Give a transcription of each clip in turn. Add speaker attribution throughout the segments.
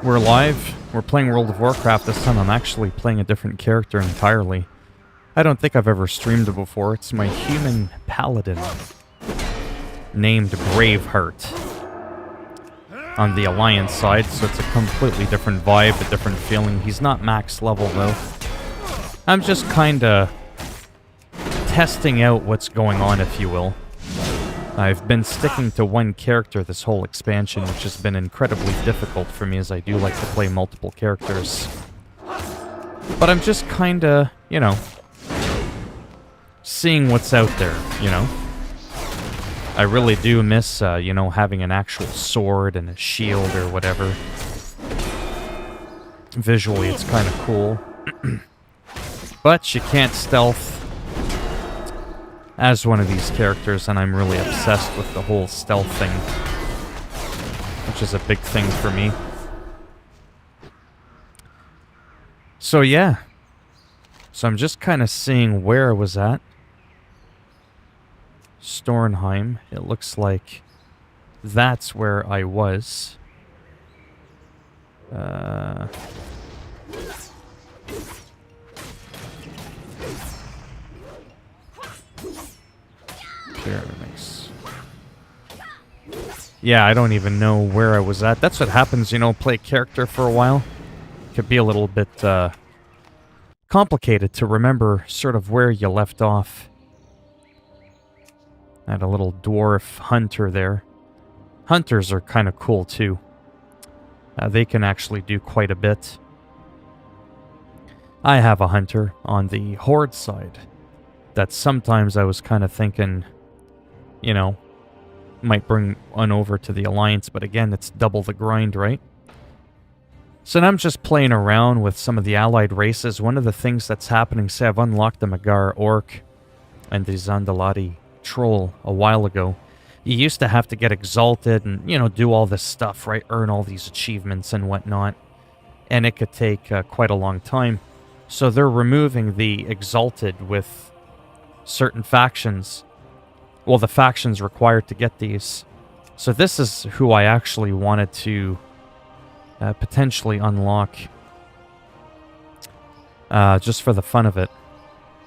Speaker 1: We're live. We're playing World of Warcraft. This time I'm actually playing a different character entirely. I don't think I've ever streamed it before. It's my human paladin, named Braveheart, on the Alliance side, so it's a completely different vibe, a different feeling. He's not max level, though. I'm just kinda testing out what's going on, if you will. I've been sticking to one character this whole expansion, which has been incredibly difficult for me, as I do like to play multiple characters. But I'm just kinda, you know, seeing what's out there, you know? I really do miss, you know, having an actual sword and a shield or whatever. Visually, it's kind of cool. But you can't stealth as one of these characters, and I'm really obsessed with the whole stealth thing, which is a big thing for me. So yeah. So I'm just kind of seeing where I was at. Stornheim. It looks like that's where I was. Nice. Yeah, I don't even know where I was at. That's what happens, you know, play a character for a while. It could be a little bit complicated to remember sort of where you left off. I had a little dwarf hunter there. Hunters are kind of cool, too. They can actually do quite a bit. I have a hunter on the Horde side that sometimes I was kind of thinking, you know, might bring one over to the Alliance, but again, it's double the grind, right? So now I'm just playing around with some of the allied races. One of the things that's happening, say I've unlocked the Magar Orc and the Zandalari Troll a while ago. You used to have to get exalted and, you know, do all this stuff, right? Earn all these achievements and whatnot. And it could take quite a long time. So they're removing the exalted with certain factions. Well, the factions required to get these. So this is who I actually wanted to potentially unlock. Just for the fun of it.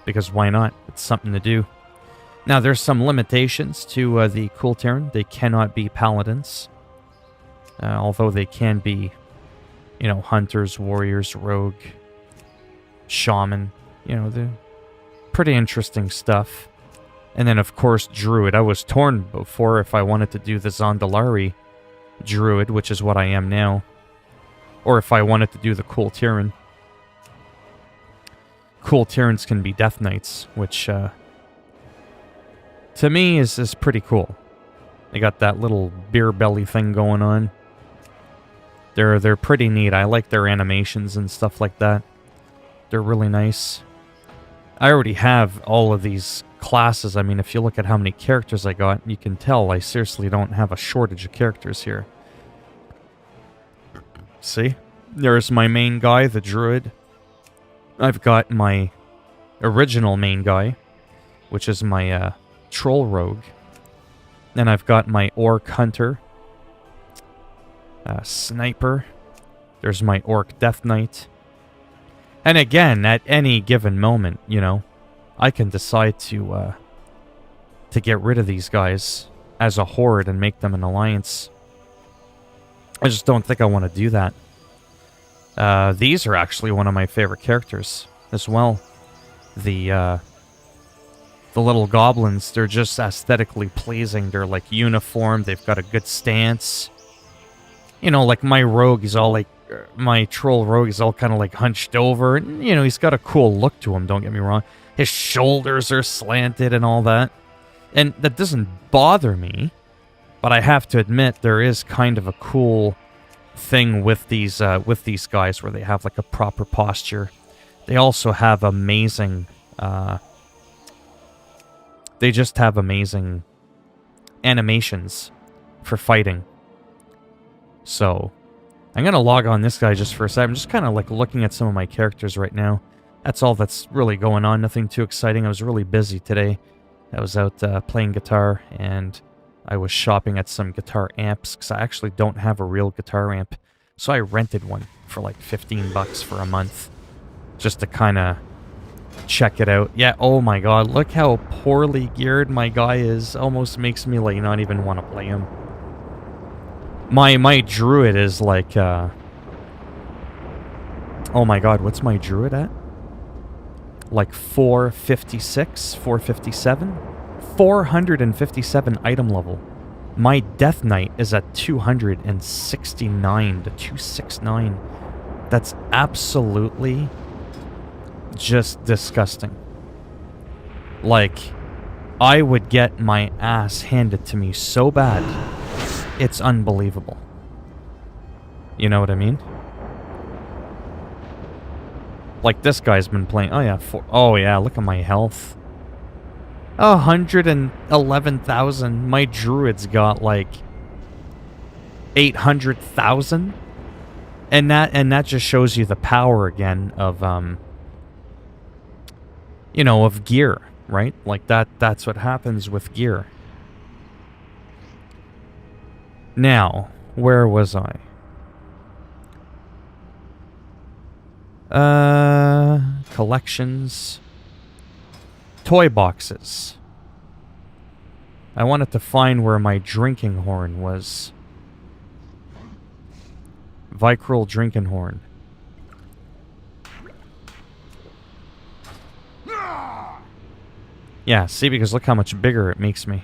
Speaker 1: Because why not? It's something to do. Now, there's some limitations to the Kultiran. They cannot be paladins. Although they can be, you know, hunters, warriors, rogue, shaman. You know, they're pretty interesting stuff. And then, of course, Druid. I was torn before if I wanted to do the Zandalari Druid, which is what I am now. Or if I wanted to do the Kultiran. Kultirans can be Death Knights, which, to me, is pretty cool. They got that little beer belly thing going on. They're pretty neat. I like their animations and stuff like that. They're really nice. I already have all of these classes. I mean, if you look at how many characters I got, you can tell I seriously don't have a shortage of characters here. See? There's my main guy, the Druid. I've got my original main guy, which is my Troll Rogue. Then I've got my Orc Hunter. Sniper. There's my Orc Death Knight. And again, at any given moment, you know, I can decide to get rid of these guys as a horde and make them an alliance. I just don't think I want to do that. These are actually one of my favorite characters as well. The little goblins, they're just aesthetically pleasing. They're like uniform. They've got a good stance. You know, like my rogue is all like, my troll rogue is all kind of like hunched over. And, you know, he's got a cool look to him, don't get me wrong. His shoulders are slanted and all that. And that doesn't bother me. But I have to admit, there is kind of a cool thing with these guys where they have like a proper posture. They also have amazing... they just have amazing animations for fighting. So, I'm going to log on this guy just for a second. I'm just kind of like looking at some of my characters right now. That's all that's really going on. Nothing too exciting. I was really busy today. I was out playing guitar, and I was shopping at some guitar amps, because I actually don't have a real guitar amp. So I rented one for like 15 bucks for a month. Just to kind of check it out. Yeah, oh my god, look how poorly geared my guy is. Almost makes me like not even want to play him. My druid is like, oh my god, what's my druid at? Like 456, 457? 457 item level. My Death Knight is at 269 to 269. That's absolutely just disgusting. Like, I would get my ass handed to me so bad. It's unbelievable. You know what I mean? Like, this guy's been playing... Oh, yeah, look at my health. 111,000. My druid's got, like, 800,000. And that just shows you the power, again, of, you know, of gear, right? Like, that's what happens with gear. Now, where was I? Collections. Toy boxes. I wanted to find where my drinking horn was. Vicryl drinking horn. Yeah, see, because look how much bigger it makes me.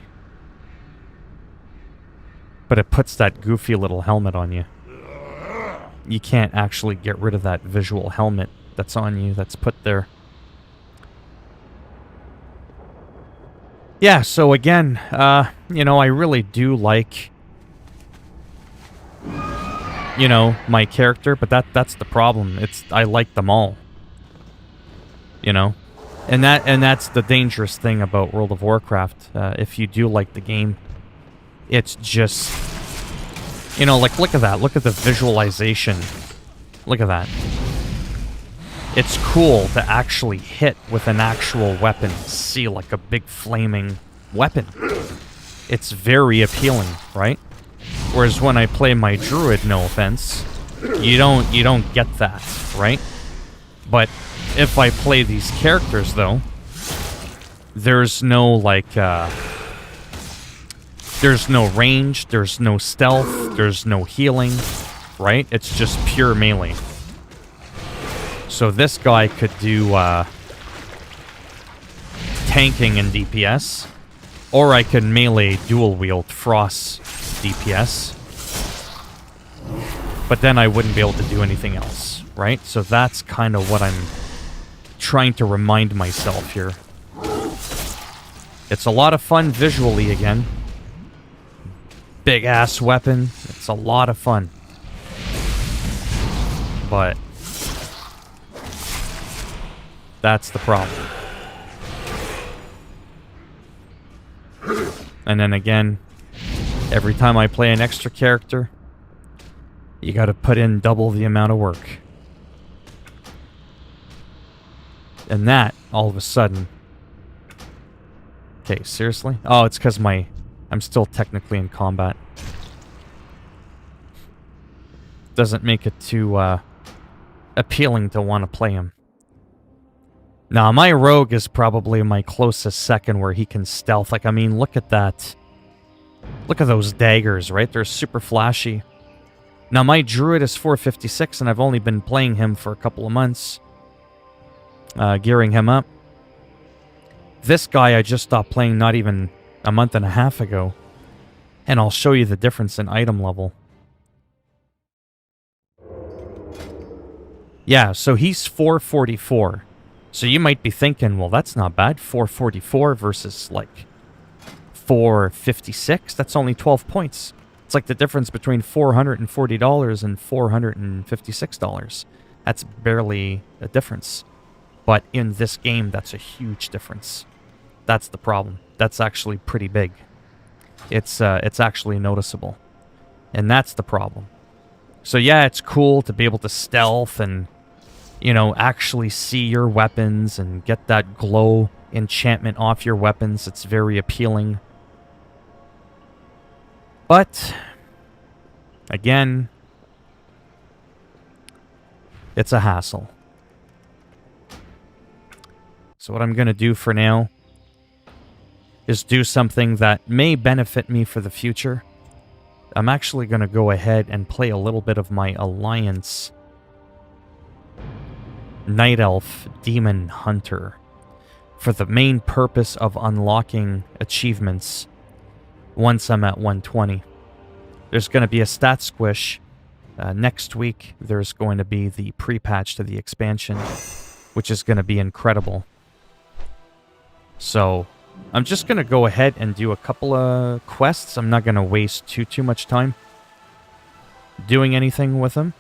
Speaker 1: But it puts that goofy little helmet on you. You can't actually get rid of that visual helmet that's on you, that's put there. Yeah, so again, you know, I really do like, you know, my character, but that's the problem. I like them all. You know? And that's the dangerous thing about World of Warcraft. If you do like the game, it's just, you know, like, look at that. Look at the visualization. Look at that. It's cool to actually hit with an actual weapon. See, like a big flaming weapon. It's very appealing, right? Whereas when I play my druid, no offense, you don't get that, right? But if I play these characters, though, there's no, like, there's no range, there's no stealth, there's no healing, right? It's just pure melee. So this guy could do tanking and DPS, or I could melee dual wield Frost DPS, but then I wouldn't be able to do anything else, right? So that's kind of what I'm trying to remind myself here. It's a lot of fun visually again. Big ass weapon. It's a lot of fun. But that's the problem. And then again, every time I play an extra character, you gotta put in double the amount of work. And that, all of a sudden... Okay, seriously? Oh, it's because I'm still technically in combat. Doesn't make it too, appealing to want to play him. Now, my rogue is probably my closest second where he can stealth. Like, I mean, look at that. Look at those daggers, right? They're super flashy. Now, my druid is 456, and I've only been playing him for a couple of months. Gearing him up. This guy I just stopped playing not even a month and a half ago. And I'll show you the difference in item level. Yeah, so he's 444. So you might be thinking, well, that's not bad. 444 versus, like, 456. That's only 12 points. It's like the difference between $440 and $456. That's barely a difference. But in this game, that's a huge difference. That's the problem. That's actually pretty big. It's actually noticeable. And that's the problem. So yeah, it's cool to be able to stealth and, you know, actually see your weapons and get that glow enchantment off your weapons. It's very appealing. But, again, It's a hassle. So what I'm going to do for now is do something that may benefit me for the future. I'm actually going to go ahead and play a little bit of my Alliance Night Elf Demon Hunter for the main purpose of unlocking achievements once I'm at 120. There's going to be a stat squish. Next week, there's going to be the pre-patch to the expansion, which is going to be incredible. So, I'm just going to go ahead and do a couple of quests. I'm not going to waste too much time doing anything with them.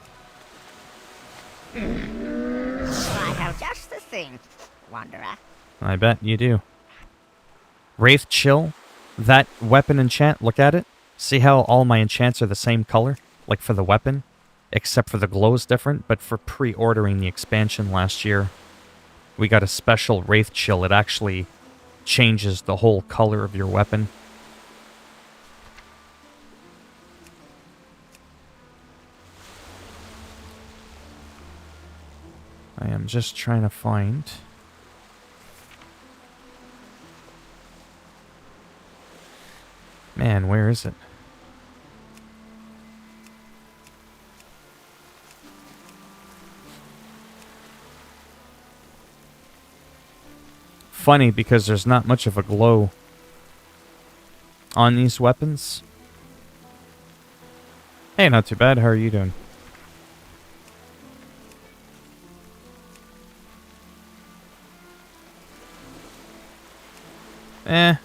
Speaker 2: I have just the thing, Wanderer.
Speaker 1: I bet you do. Wraith Chill. That weapon enchant, look at it. See how all my enchants are the same color? Like for the weapon? Except for the glow is different, but for pre-ordering the expansion last year, we got a special Wraith Chill. It actually changes the whole color of your weapon. I am just trying to find... Man, where is it? Funny, because there's not much of a glow on these weapons. Hey, not too bad. How are you doing?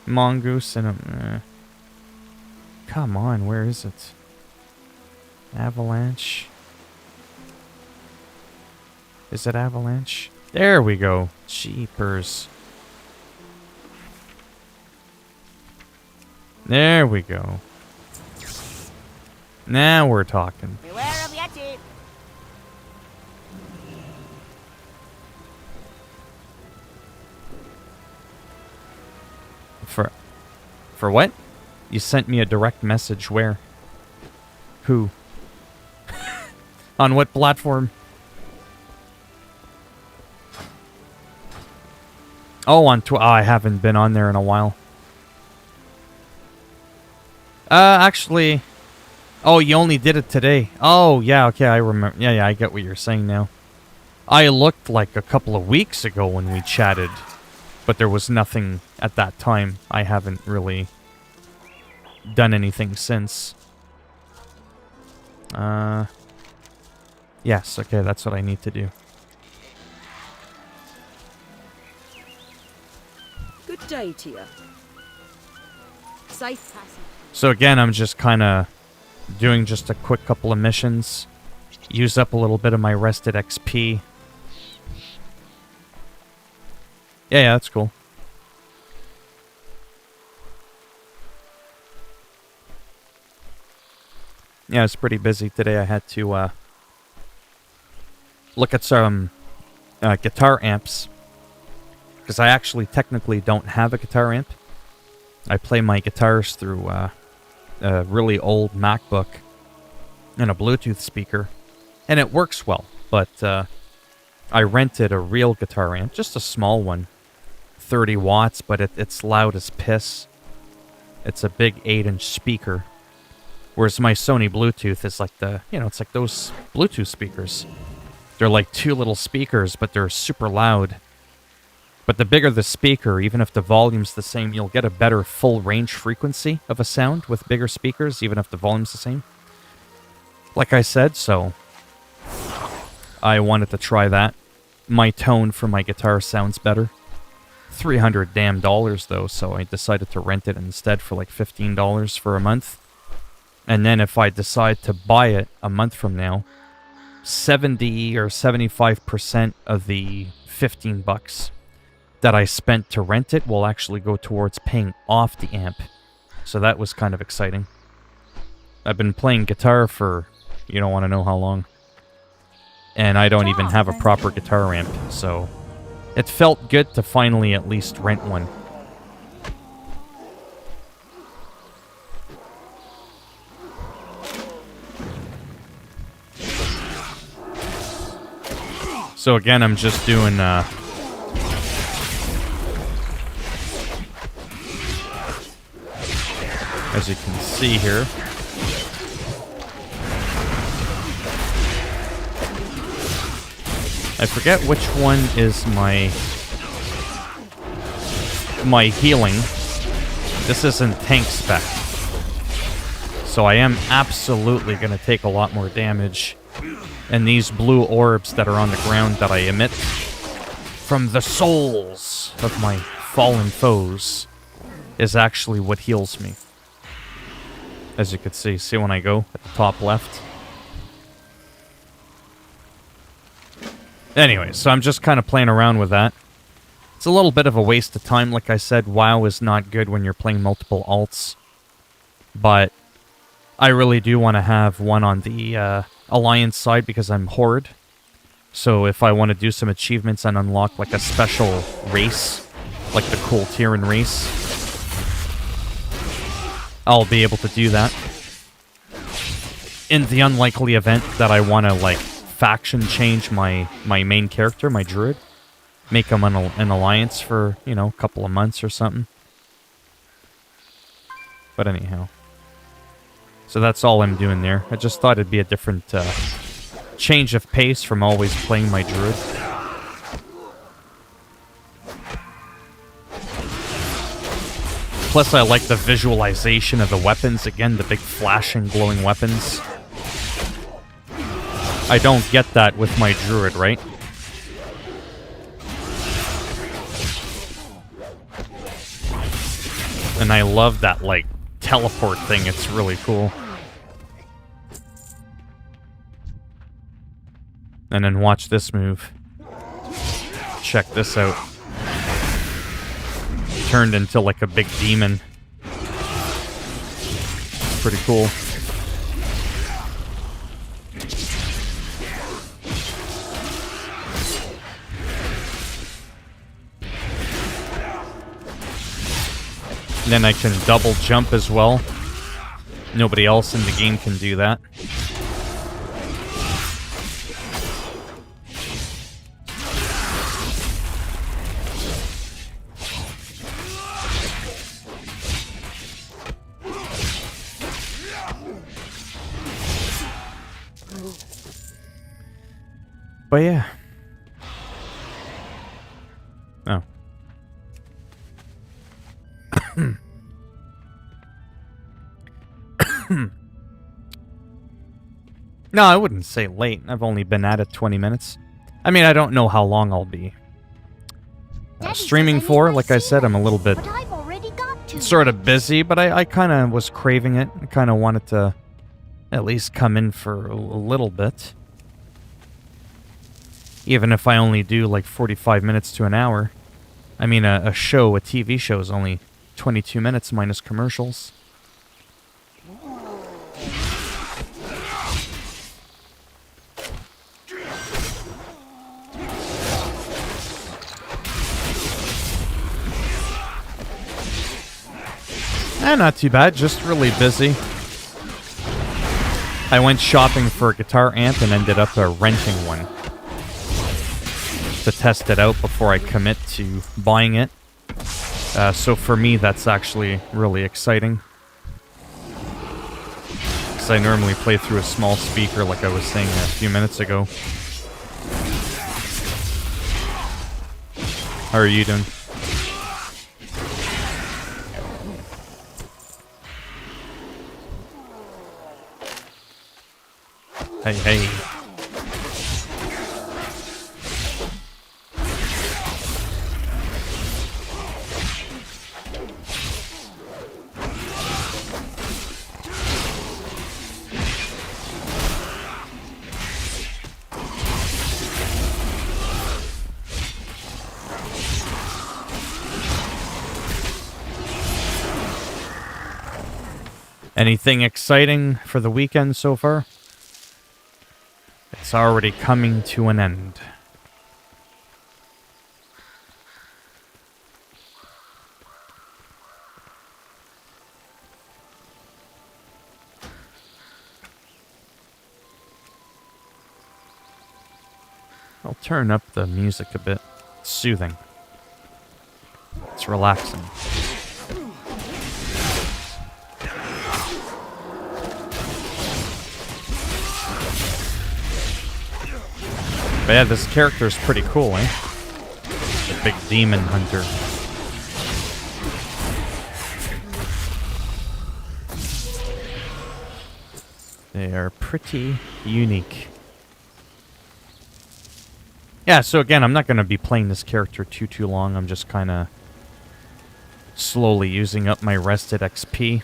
Speaker 1: Mongoose and a... Come on, where is it? Avalanche. Is it Avalanche? There we go. Jeepers. There we go. Now we're talking.
Speaker 2: Beware of Yeti.
Speaker 1: For what? You sent me a direct message where? Who? On what platform? Oh, on I haven't been on there in a while. Actually... Oh, you only did it today. Oh, yeah, okay, I remember. Yeah, I get what you're saying now. I looked like a couple of weeks ago when we chatted, but there was nothing at that time. I haven't really done anything since. Yes, okay, that's what I need to do.
Speaker 3: Good day to you. Safe passage.
Speaker 1: So again, I'm just kind of doing just a quick couple of missions. Use up a little bit of my rested XP. Yeah, that's cool. Yeah, it's pretty busy today. I had to look at some guitar amps. Because I actually technically don't have a guitar amp. I play my guitars through a really old MacBook and a Bluetooth speaker. And it works well, but I rented a real guitar amp, just a small one. 30 watts, but it's loud as piss. It's a big 8-inch speaker. Whereas my Sony Bluetooth is like it's like those Bluetooth speakers. They're like two little speakers, but they're super loud. But the bigger the speaker, even if the volume's the same, you'll get a better full range frequency of a sound with bigger speakers, even if the volume's the same. Like I said, so I wanted to try that. My tone for my guitar sounds better. $300 damn though, so I decided to rent it instead for like $15 for a month. And then if I decide to buy it a month from now, 70 or 75% of the $15 that I spent to rent it will actually go towards paying off the amp. So that was kind of exciting. I've been playing guitar for, you don't want to know how long. And I don't even have a proper guitar amp, so it felt good to finally at least rent one. So again, I'm just doing, as you can see here. I forget which one is my healing. This isn't tank spec. So I am absolutely going to take a lot more damage. And these blue orbs that are on the ground that I emit from the souls of my fallen foes is actually what heals me. As you can see when I go at the top left. Anyway, so I'm just kind of playing around with that. It's a little bit of a waste of time. Like I said, WoW is not good when you're playing multiple alts. But I really do want to have one on the Alliance side because I'm Horde. So if I want to do some achievements and unlock like a special race, like the Cool Tyran race, I'll be able to do that. In the unlikely event that I want to like faction change my main character, my druid, make him an alliance for, you know, a couple of months or something. But anyhow. So that's all I'm doing there. I just thought it'd be a different change of pace from always playing my druid. Plus I like the visualization of the weapons. Again, the big flashing, glowing weapons. I don't get that with my druid, right? And I love that, like, teleport thing. It's really cool. And then watch this move. Check this out. Turned into, like, a big demon. Pretty cool. Then I can double jump as well. Nobody else in the game can do that. But yeah. Oh. No, I wouldn't say late. I've only been at it 20 minutes. I mean, I don't know how long I'll be streaming for. Like I said, I'm a little bit sort of busy, but I kind of was craving it. I kind of wanted to at least come in for a little bit. Even if I only do like 45 minutes to an hour. I mean, a TV show is only 22 minutes minus commercials. Not too bad, just really busy. I went shopping for a guitar amp and ended up renting one to test it out before I commit to buying it. So for me, that's actually really exciting. Because I normally play through a small speaker like I was saying a few minutes ago. How are you doing? Hey, hey. Anything exciting for the weekend so far? It's already coming to an end. I'll turn up the music a bit. It's soothing. It's relaxing. But yeah, this character's pretty cool, eh? The big demon hunter. They are pretty unique. Yeah, so again, I'm not going to be playing this character too long. I'm just kind of slowly using up my rested XP.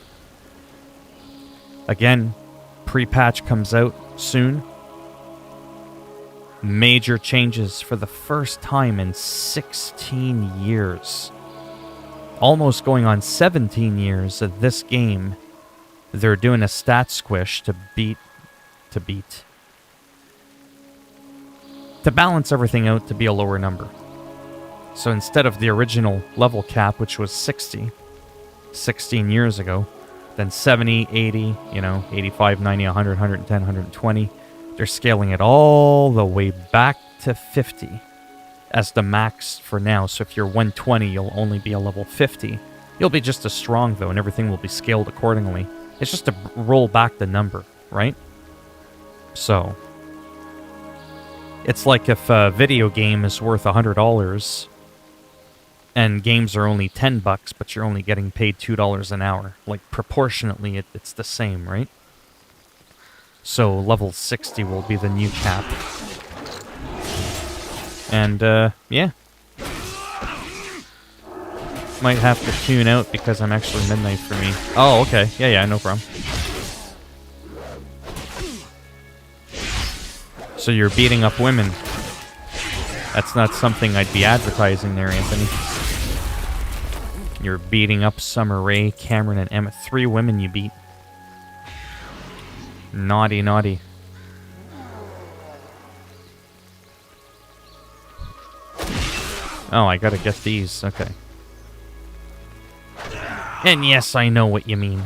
Speaker 1: Again, pre-patch comes out soon. Major changes for the first time in 16 years. Almost going on 17 years of this game. They're doing a stat squish to balance everything out to be a lower number. So instead of the original level cap, which was 60, 16 years ago, then 70, 80, 85, 90, 100, 110, 120, they're scaling it all the way back to 50 as the max for now. So if you're 120, you'll only be a level 50. You'll be just as strong, though, and everything will be scaled accordingly. It's just to roll back the number, right? So it's like if a video game is worth $100 and games are only $10, but you're only getting paid $2 an hour. Like, proportionately, it's the same, right? So level 60 will be the new cap. And, yeah. Might have to tune out because I'm actually midnight for me. Oh, okay. Yeah, no problem. So you're beating up women. That's not something I'd be advertising there, Anthony. You're beating up Summer Rae, Cameron, and Emma. 3 women you beat. Naughty, naughty. Oh, I gotta get these. Okay. And yes, I know what you mean.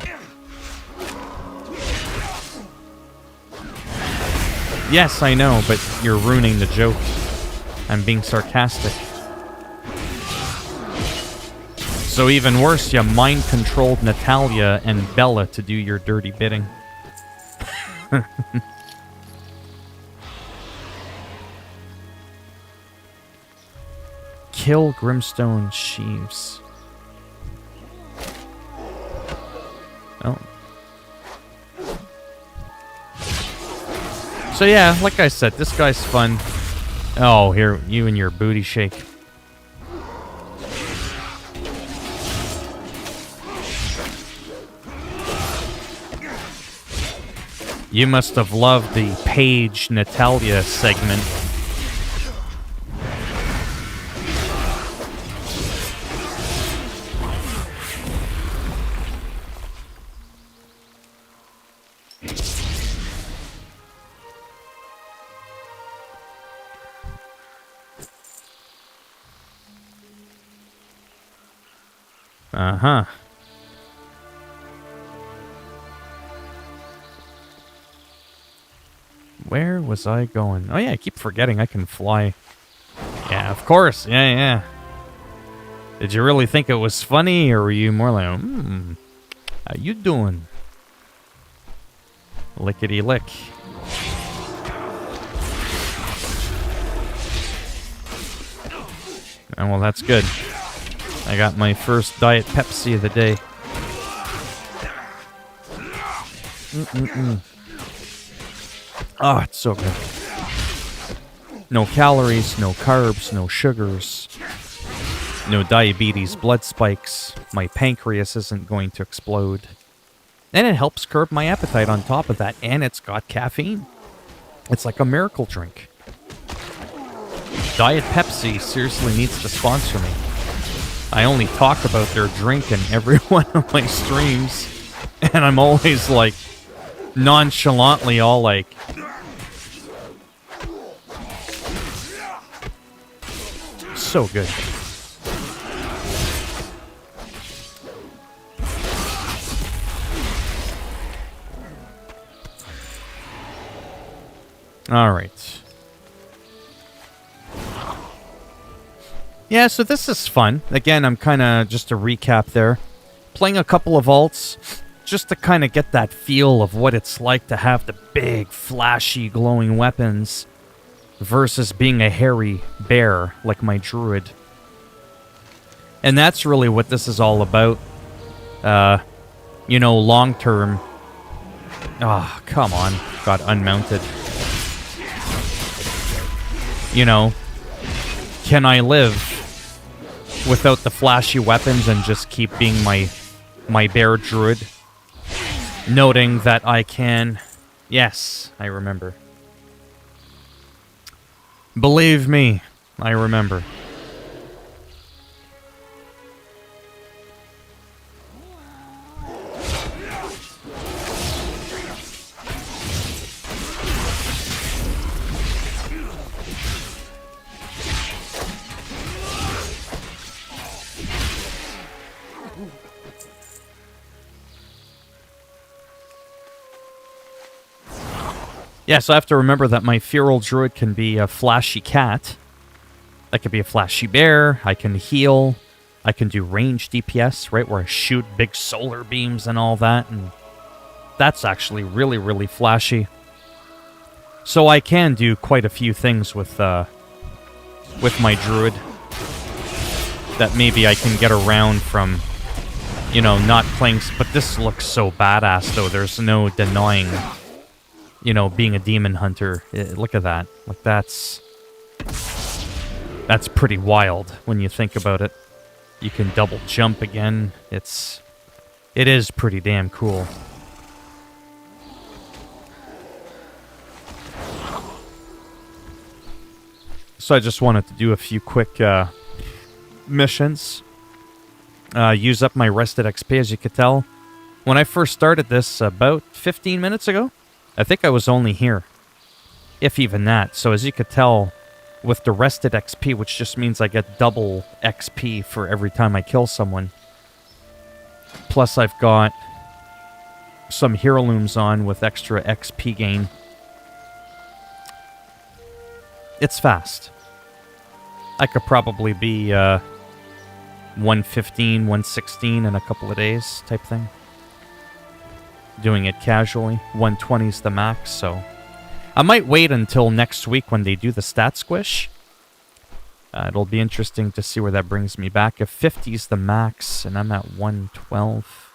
Speaker 1: Yes, I know, but you're ruining the joke. I'm being sarcastic. So even worse, you mind-controlled Natalia and Bella to do your dirty bidding. Kill Grimstone Sheaves. Oh. So yeah, like I said, this guy's fun. Oh, here, you and your booty shake. You must have loved the Paige Natalia segment. Uh-huh. Where was I going? Oh yeah, I keep forgetting I can fly. Yeah, of course. Yeah. Did you really think it was funny, or were you more like, how you doing? Lickety-lick. Oh, well, that's good. I got my first Diet Pepsi of the day. Oh, it's so good. No calories, no carbs, no sugars, no diabetes, blood spikes. My pancreas isn't going to explode. And it helps curb my appetite on top of that, and it's got caffeine. It's like a miracle drink. Diet Pepsi seriously needs to sponsor me. I only talk about their drink in every one of my streams, and I'm always like, nonchalantly all like, so good. All right. Yeah, so this is fun. Again, I'm kind of, just to recap there, playing a couple of alts, just to kind of get that feel of what it's like to have the big, flashy, glowing weapons versus being a hairy bear like my druid. And that's really what this is all about. You know, long term. Oh, come on. Got unmounted. You know, can I live without the flashy weapons and just keep being my bear druid? Noting that I can... Yes, I remember. Believe me, I remember. Yeah, so I have to remember that my feral druid can be a flashy cat. I could be a flashy bear. I can heal. I can do range DPS, right, where I shoot big solar beams and all that. And that's actually really, really flashy. So I can do quite a few things with my druid that maybe I can get around from, you know, not playing. But this looks so badass, though. There's no denying, you know, being a demon hunter. Look at that. Like, that's pretty wild when you think about it. You can double jump again. It is pretty damn cool. So I just wanted to do a few quick missions. Use up my rested XP, as you could tell. When I first started this about 15 minutes ago, I think I was only here, if even that. So as you could tell, with the rested XP, which just means I get double XP for every time I kill someone. Plus I've got some heirlooms on with extra XP gain. It's fast. I could probably be 115, 116 in a couple of days type thing. Doing it casually. 120's the max, so I might wait until next week when they do the stat squish. It'll be interesting to see where that brings me back. If 50's the max and I'm at 112,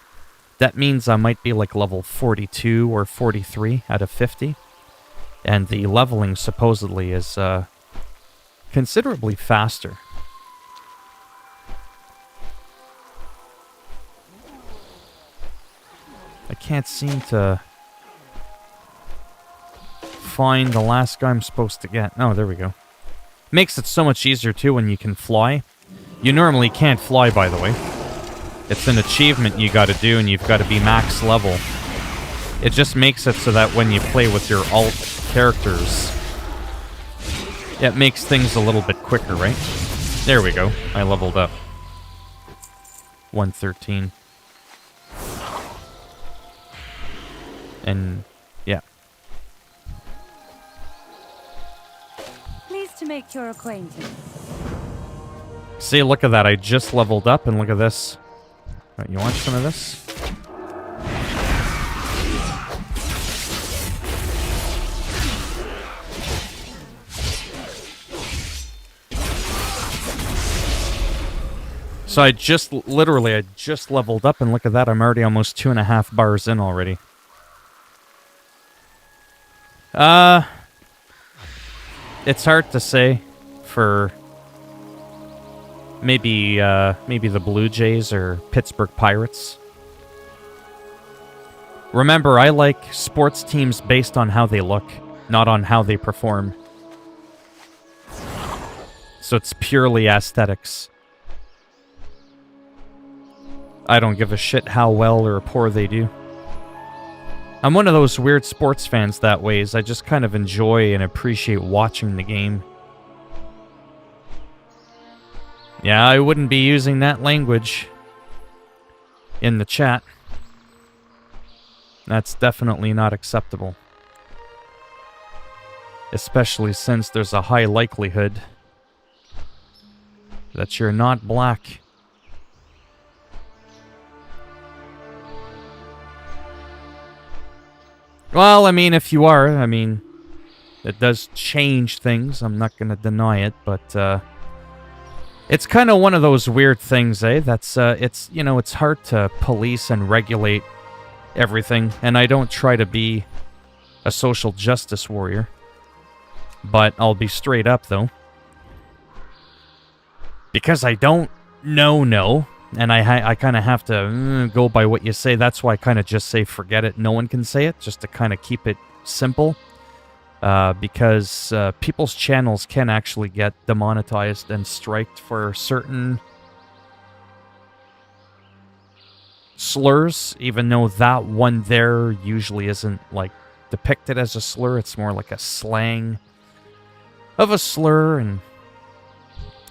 Speaker 1: that means I might be like level 42 or 43 out of 50. And the leveling supposedly is considerably faster. I can't seem to find the last guy I'm supposed to get. Oh, there we go. Makes it so much easier, too, when you can fly. You normally can't fly, by the way. It's an achievement you gotta do, and you've got to be max level. It just makes it so that when you play with your alt characters, it makes things a little bit quicker, right? There we go. I leveled up. 113. And, yeah.
Speaker 3: Pleased to make your acquaintance.
Speaker 1: See, look at that. I just leveled up, and look at this. Right, you want some of this? So I just leveled up, and look at that. I'm already almost 2.5 bars in already. It's hard to say for maybe the Blue Jays or Pittsburgh Pirates. Remember, I like sports teams based on how they look, not on how they perform. So it's purely aesthetics. I don't give a shit how well or poor they do. I'm one of those weird sports fans that ways. I just kind of enjoy and appreciate watching the game. Yeah, I wouldn't be using that language in the chat. That's definitely not acceptable. Especially since there's a high likelihood that you're not black. Well, I mean, if you are, I mean, it does change things. I'm not going to deny it, but it's kind of one of those weird things, eh? That's, it's, you know, it's hard to police and regulate everything, and I don't try to be a social justice warrior, but I'll be straight up, though. Because I don't know, and I kind of have to go by what you say. That's why I kind of just say forget it. No one can say it, just to kind of keep it simple. Because people's channels can actually get demonetized and striked for certain slurs, even though that one there usually isn't, like, depicted as a slur. It's more like a slang of a slur, and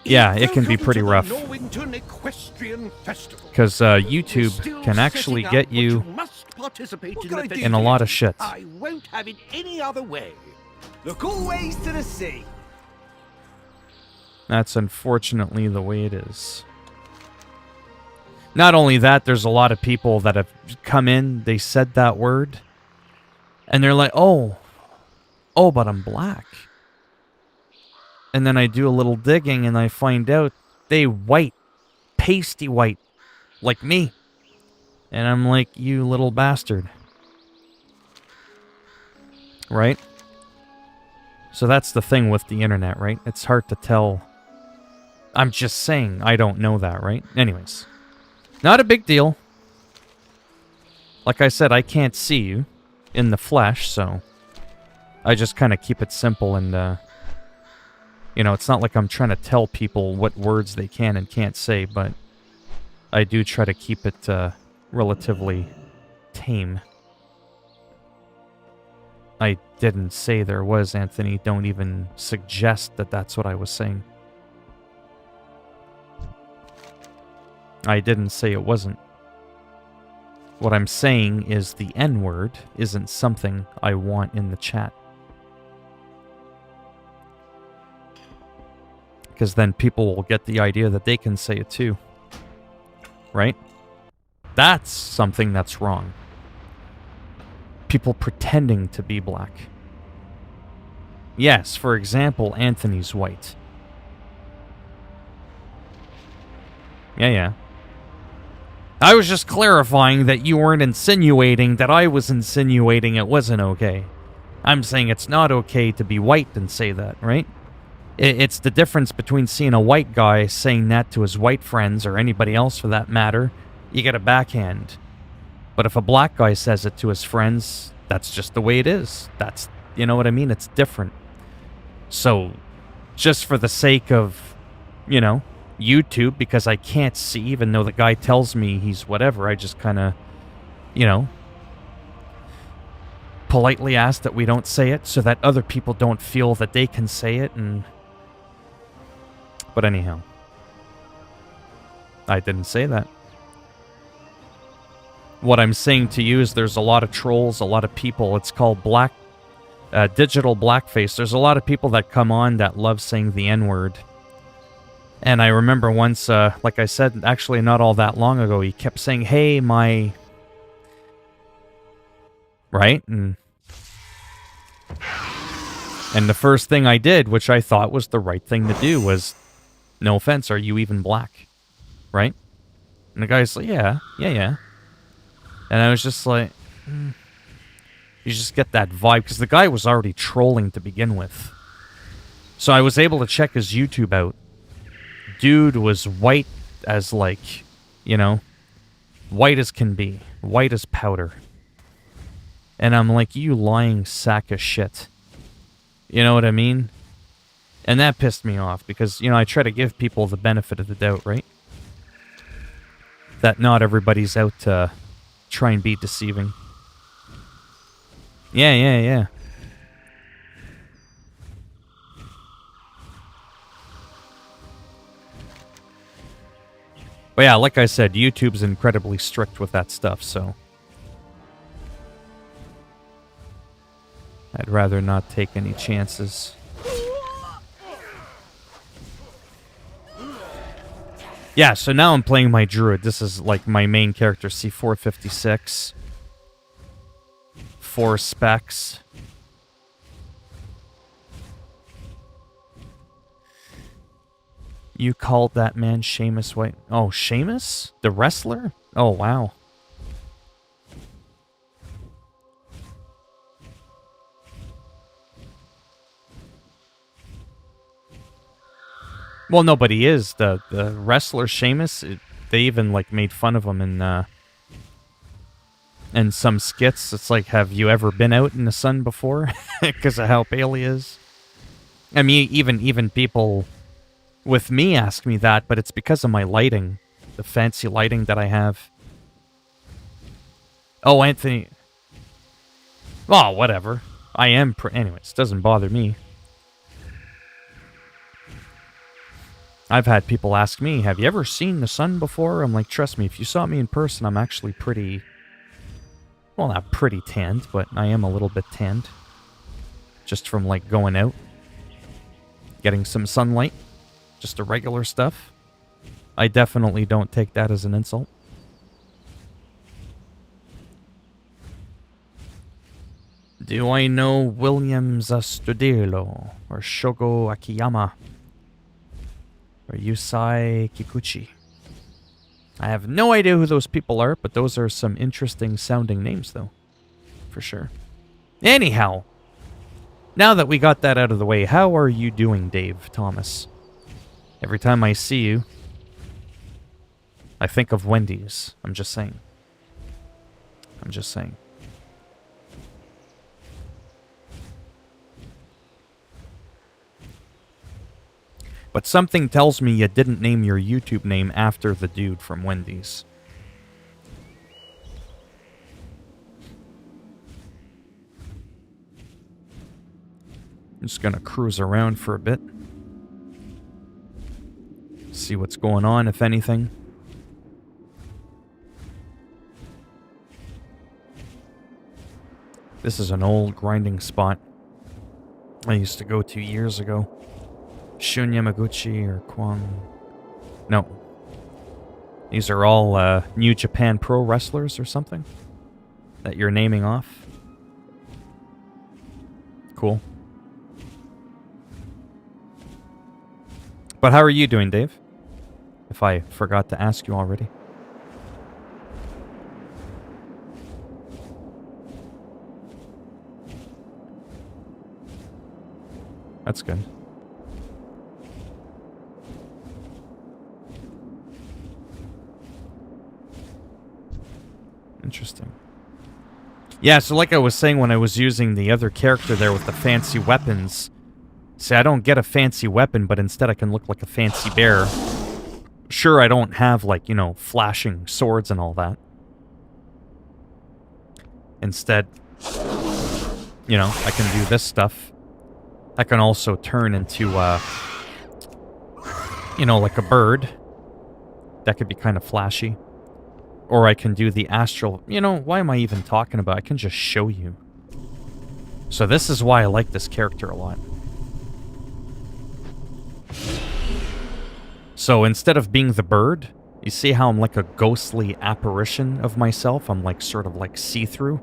Speaker 1: yeah, it can be pretty rough. Because YouTube can actually get you in a lot of shit.
Speaker 4: I won't have it any other way. Look always to the sea.
Speaker 1: That's unfortunately the way it is. Not only that, there's a lot of people that have come in, they said that word, and they're like, oh, but I'm black. And then I do a little digging and I find out they white, pasty white, like me. And I'm like, you little bastard. Right? So that's the thing with the internet, right? It's hard to tell. I'm just saying, I don't know that, right? Anyways. Not a big deal. Like I said, I can't see you in the flesh, so I just kind of keep it simple and, you know, it's not like I'm trying to tell people what words they can and can't say, but I do try to keep it relatively tame. I didn't say there was, Anthony. Don't even suggest that that's what I was saying. I didn't say it wasn't. What I'm saying is the N-word isn't something I want in the chat. Because then people will get the idea that they can say it too. Right? That's something that's wrong. People pretending to be black. Yes, for example, Anthony's white. Yeah. I was just clarifying that you weren't insinuating that I was insinuating it wasn't okay. I'm saying it's not okay to be white and say that, right? It's the difference between seeing a white guy saying that to his white friends, or anybody else for that matter, you get a backhand. But if a black guy says it to his friends, that's just the way it is. That's, you know what I mean? It's different. So, just for the sake of, you know, YouTube, because I can't see, even though the guy tells me he's whatever, I just kind of, you know, politely ask that we don't say it so that other people don't feel that they can say it, and... But anyhow, I didn't say that. What I'm saying to you is there's a lot of trolls, a lot of people. It's called digital blackface. There's a lot of people that come on that love saying the N-word. And I remember once, like I said, actually not all that long ago, he kept saying, hey, my... Right? And the first thing I did, which I thought was the right thing to do, was... No offense, are you even black? Right? And the guy's like, yeah. And I was just like, you just get that vibe, because the guy was already trolling to begin with. So I was able to check his YouTube out. Dude was white as, like, you know, white as can be. White as powder. And I'm like, you lying sack of shit. You know what I mean? And that pissed me off, because, you know, I try to give people the benefit of the doubt, right? That not everybody's out to try and be deceiving. Yeah. But yeah, like I said, YouTube's incredibly strict with that stuff, so... I'd rather not take any chances. Yeah, so now I'm playing my druid. This is like my main character, C456. 4 specs. You called that man Seamus White. Oh, Seamus? The wrestler? Oh, wow. Well, nobody is. The wrestler Seamus, they even like made fun of him in some skits. It's like, have you ever been out in the sun before? Because of how pale he is. I mean, even people with me ask me that, but it's because of my lighting. The fancy lighting that I have. Oh, Anthony. Oh, whatever. I am... Anyways, doesn't bother me. I've had people ask me, have you ever seen the sun before? I'm like, trust me, if you saw me in person, I'm actually pretty... Well, not pretty tanned, but I am a little bit tanned. Just from, like, going out. Getting some sunlight. Just the regular stuff. I definitely don't take that as an insult. Do I know William Astudillo or Shogo Akiyama or Yusai Kikuchi? I have no idea who those people are, but those are some interesting sounding names, though. For sure. Anyhow, now that we got that out of the way, how are you doing, Dave Thomas? Every time I see you, I think of Wendy's. I'm just saying. I'm just saying. But something tells me you didn't name your YouTube name after the dude from Wendy's. I'm just gonna cruise around for a bit. See what's going on, if anything. This is an old grinding spot I used to go to years ago. Shun Yamaguchi or Kwang. No. These are all New Japan Pro wrestlers or something that you're naming off. Cool. But how are you doing, Dave? If I forgot to ask you already. That's good. Interesting. Yeah, so like I was saying when I was using the other character there with the fancy weapons. See, I don't get a fancy weapon, but instead I can look like a fancy bear. Sure, I don't have, like, you know, flashing swords and all that. Instead, you know, I can do this stuff. I can also turn into, you know, like a bird. That could be kind of flashy. Or I can do the astral... You know, why am I even talking about it? I can just show you. So this is why I like this character a lot. So instead of being the bird, you see how I'm like a ghostly apparition of myself? I'm like sort of like see-through.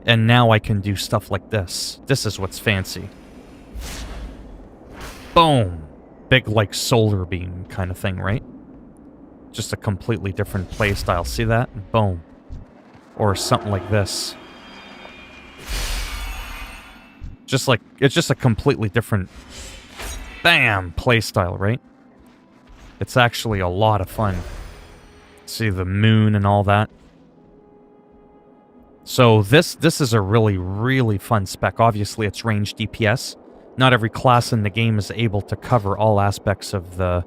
Speaker 1: And now I can do stuff like this. This is what's fancy. Boom! Big like solar beam kind of thing, right? Just a completely different playstyle. See that? Boom. Or something like this. Just like, it's just a completely different, bam, playstyle, right? It's actually a lot of fun. See the moon and all that. So this is a really, really fun spec. Obviously, it's range DPS. Not every class in the game is able to cover all aspects of the...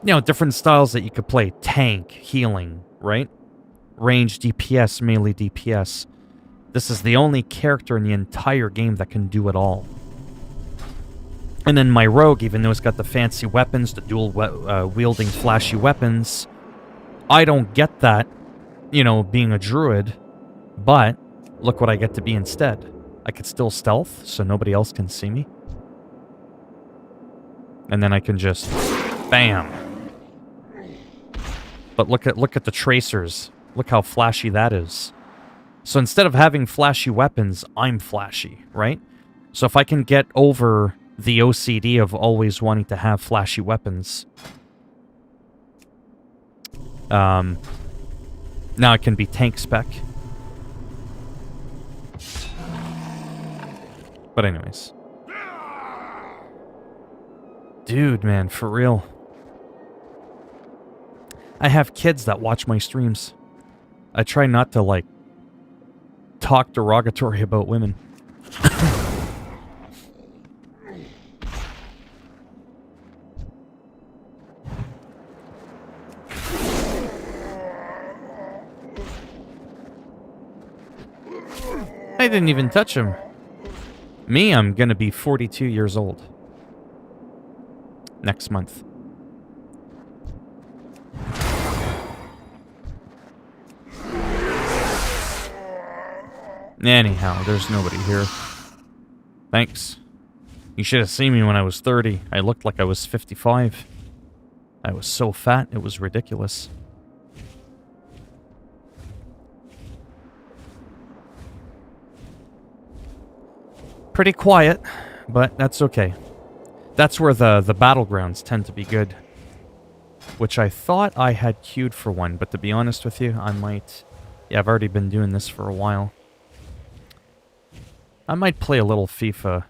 Speaker 1: You know, different styles that you could play. Tank, healing, right? Range DPS, melee DPS. This is the only character in the entire game that can do it all. And then my rogue, even though it's got the fancy weapons, the dual wielding flashy weapons, I don't get that, you know, being a druid. But look what I get to be instead. I could still stealth, so nobody else can see me. And then I can just Bam. But look at the tracers. Look how flashy that is. So instead of having flashy weapons, I'm flashy, right? So if I can get over the OCD of always wanting to have flashy weapons, now it can be tank spec. But anyways. Dude, man, for real. I have kids that watch my streams. I try not to, like, talk derogatory about women. I didn't even touch him. Me, I'm gonna be 42 years old. Next month. Anyhow, there's nobody here. Thanks. You should have seen me when I was 30. I looked like I was 55. I was so fat, it was ridiculous. Pretty quiet, but that's okay. That's where the battlegrounds tend to be good. Which I thought I had queued for one, but to be honest with you, I might... Yeah, I've already been doing this for a while. I might play a little FIFA.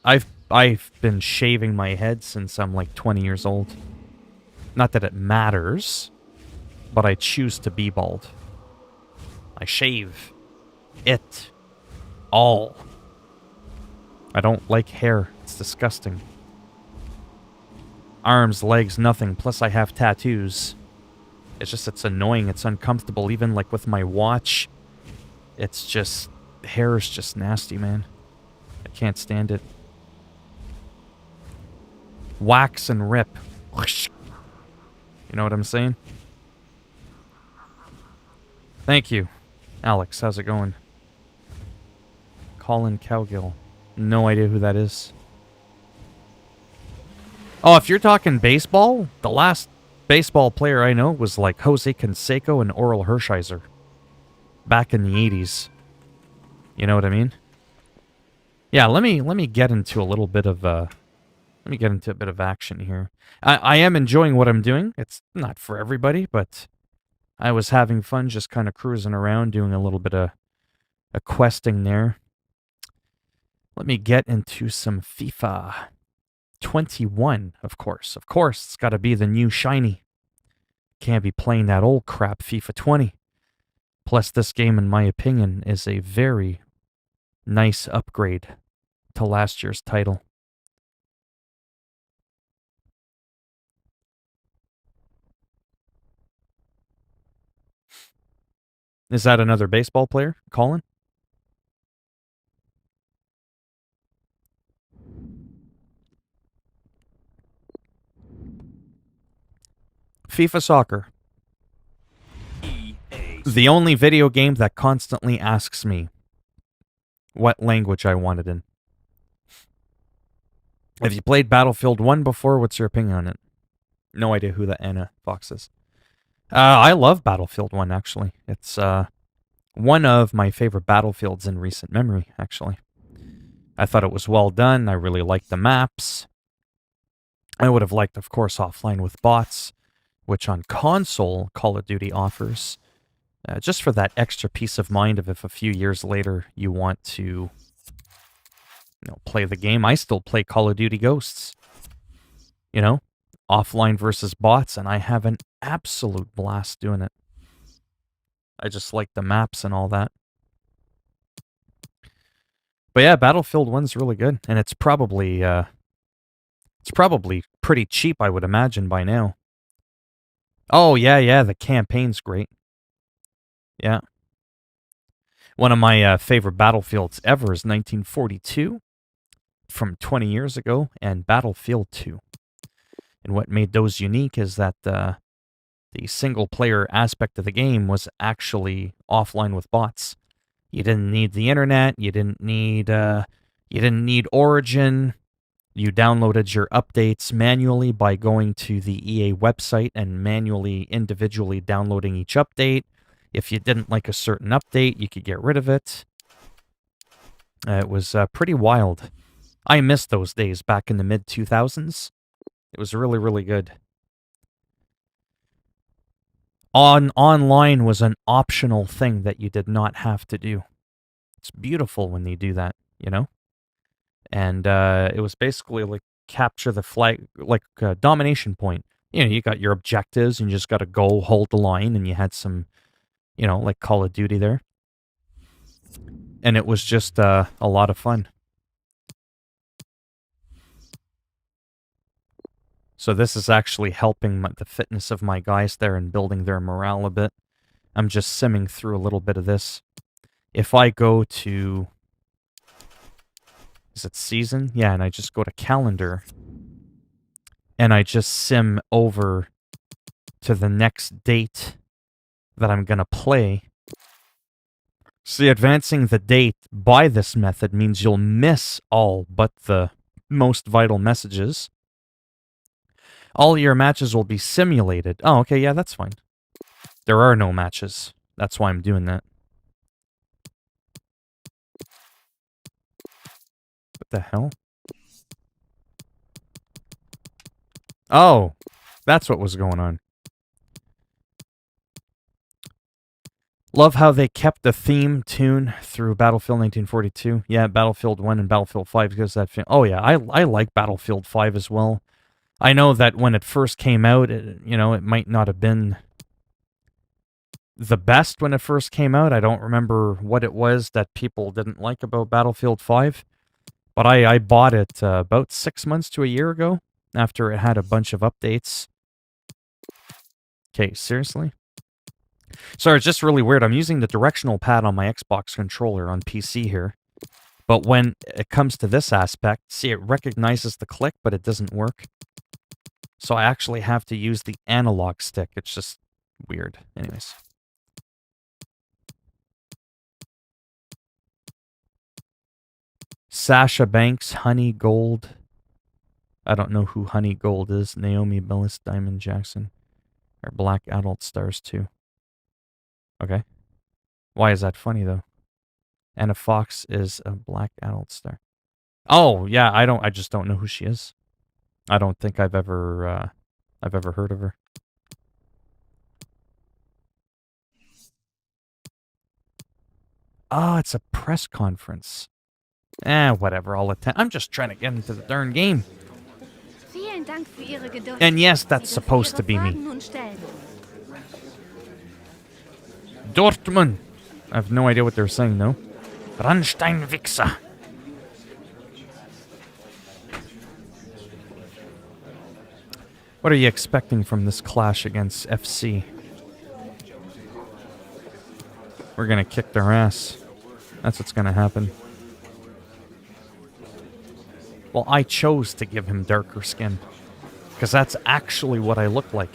Speaker 1: I've been shaving my head since I'm like 20 years old. Not that it matters, but I choose to be bald. I shave it all. I don't like hair. It's disgusting. Arms, legs, nothing. Plus I have tattoos. It's annoying. It's uncomfortable. Even like with my watch. It's just... hair is just nasty, man. I can't stand it. Wax and rip. You know what I'm saying? Thank you. Alex, how's it going? Colin Cowgill. No idea who that is. Oh, if you're talking baseball, the last baseball player I know was like Jose Canseco and Oral Hershiser. Back in the 80s. You know what I mean? Yeah, let me get into a little bit of let me get into a bit of action here. I am enjoying what I'm doing. It's not for everybody, but I was having fun just kind of cruising around, doing a little bit of a questing there. Let me get into some FIFA 21, of course. Of course, it's got to be the new shiny. Can't be playing that old crap FIFA 20. Plus, this game, in my opinion, is a very nice upgrade to last year's title. Is that another baseball player, Colin? FIFA Soccer. The only video game that constantly asks me what language I want it in. Have you played Battlefield 1 before? What's your opinion on it? No idea who the Anna Fox is. I love Battlefield 1, actually. It's one of my favorite Battlefields in recent memory, actually. I thought it was well done. I really liked the maps. I would have liked, of course, offline with bots, which on console Call of Duty offers. Just for that extra peace of mind of if a few years later you want to play the game. I still play Call of Duty Ghosts. Offline versus bots, and I have an absolute blast doing it. I just like the maps and all that. But yeah, Battlefield 1's really good, and it's probably pretty cheap, I would imagine, by now. Oh, yeah, the campaign's great. Yeah. One of my favorite Battlefields ever is 1942, from 20 years ago, and Battlefield 2. And what made those unique is that the single-player aspect of the game was actually offline with bots. You didn't need the internet. You didn't need Origin. You downloaded your updates manually by going to the EA website and manually, individually downloading each update. If you didn't like a certain update, you could get rid of it. It was pretty wild. I missed those days back in the mid-2000s. It was really, really good. Online was an optional thing that you did not have to do. It's beautiful when they do that, you know? And it was basically like capture the flag, like a domination point. You know, you got your objectives and you just got to go hold the line, and you had some, you know, like Call of Duty there. And it was just a lot of fun. So this is actually helping the fitness of my guys there and building their morale a bit. I'm just simming through a little bit of this. If I go to... Is it season? Yeah, and I just go to calendar. And I just sim over to the next date that I'm going to play. See, advancing the date by this method means you'll miss all but the most vital messages. All your matches will be simulated. Oh, okay, yeah, that's fine. There are no matches. That's why I'm doing that. What the hell? Oh, that's what was going on. Love how they kept the theme tune through Battlefield 1942. Yeah, Battlefield 1 and Battlefield 5 because that... Oh, yeah, I like Battlefield 5 as well. I know that when it first came out, you know, it might not have been the best when it first came out. I don't remember what it was that people didn't like about Battlefield 5. But I bought it about 6 months to a year ago after it had a bunch of updates. Okay, seriously? Sorry, it's just really weird. I'm using the directional pad on my Xbox controller on PC here. But when it comes to this aspect, see, it recognizes the click, but it doesn't work. So I actually have to use the analog stick. It's just weird. Anyways. Sasha Banks, Honey Gold. I don't know who Honey Gold is. Naomi Billis, Diamond Jackson. Or Black Adult Stars too. Okay. Why is that funny though? Anna Fox is a Black Adult Star. Oh, yeah, I just don't know who she is. I don't think I've ever heard of her. Oh, it's a press conference. Whatever, I'll attend. I'm just trying to get into the darn game. And yes, that's supposed to be me. Dortmund. I have no idea what they're saying, though. Randstein Wichser. What are you expecting from this clash against FC? We're gonna kick their ass. That's what's gonna happen. Well, I chose to give him darker skin. Because that's actually what I look like.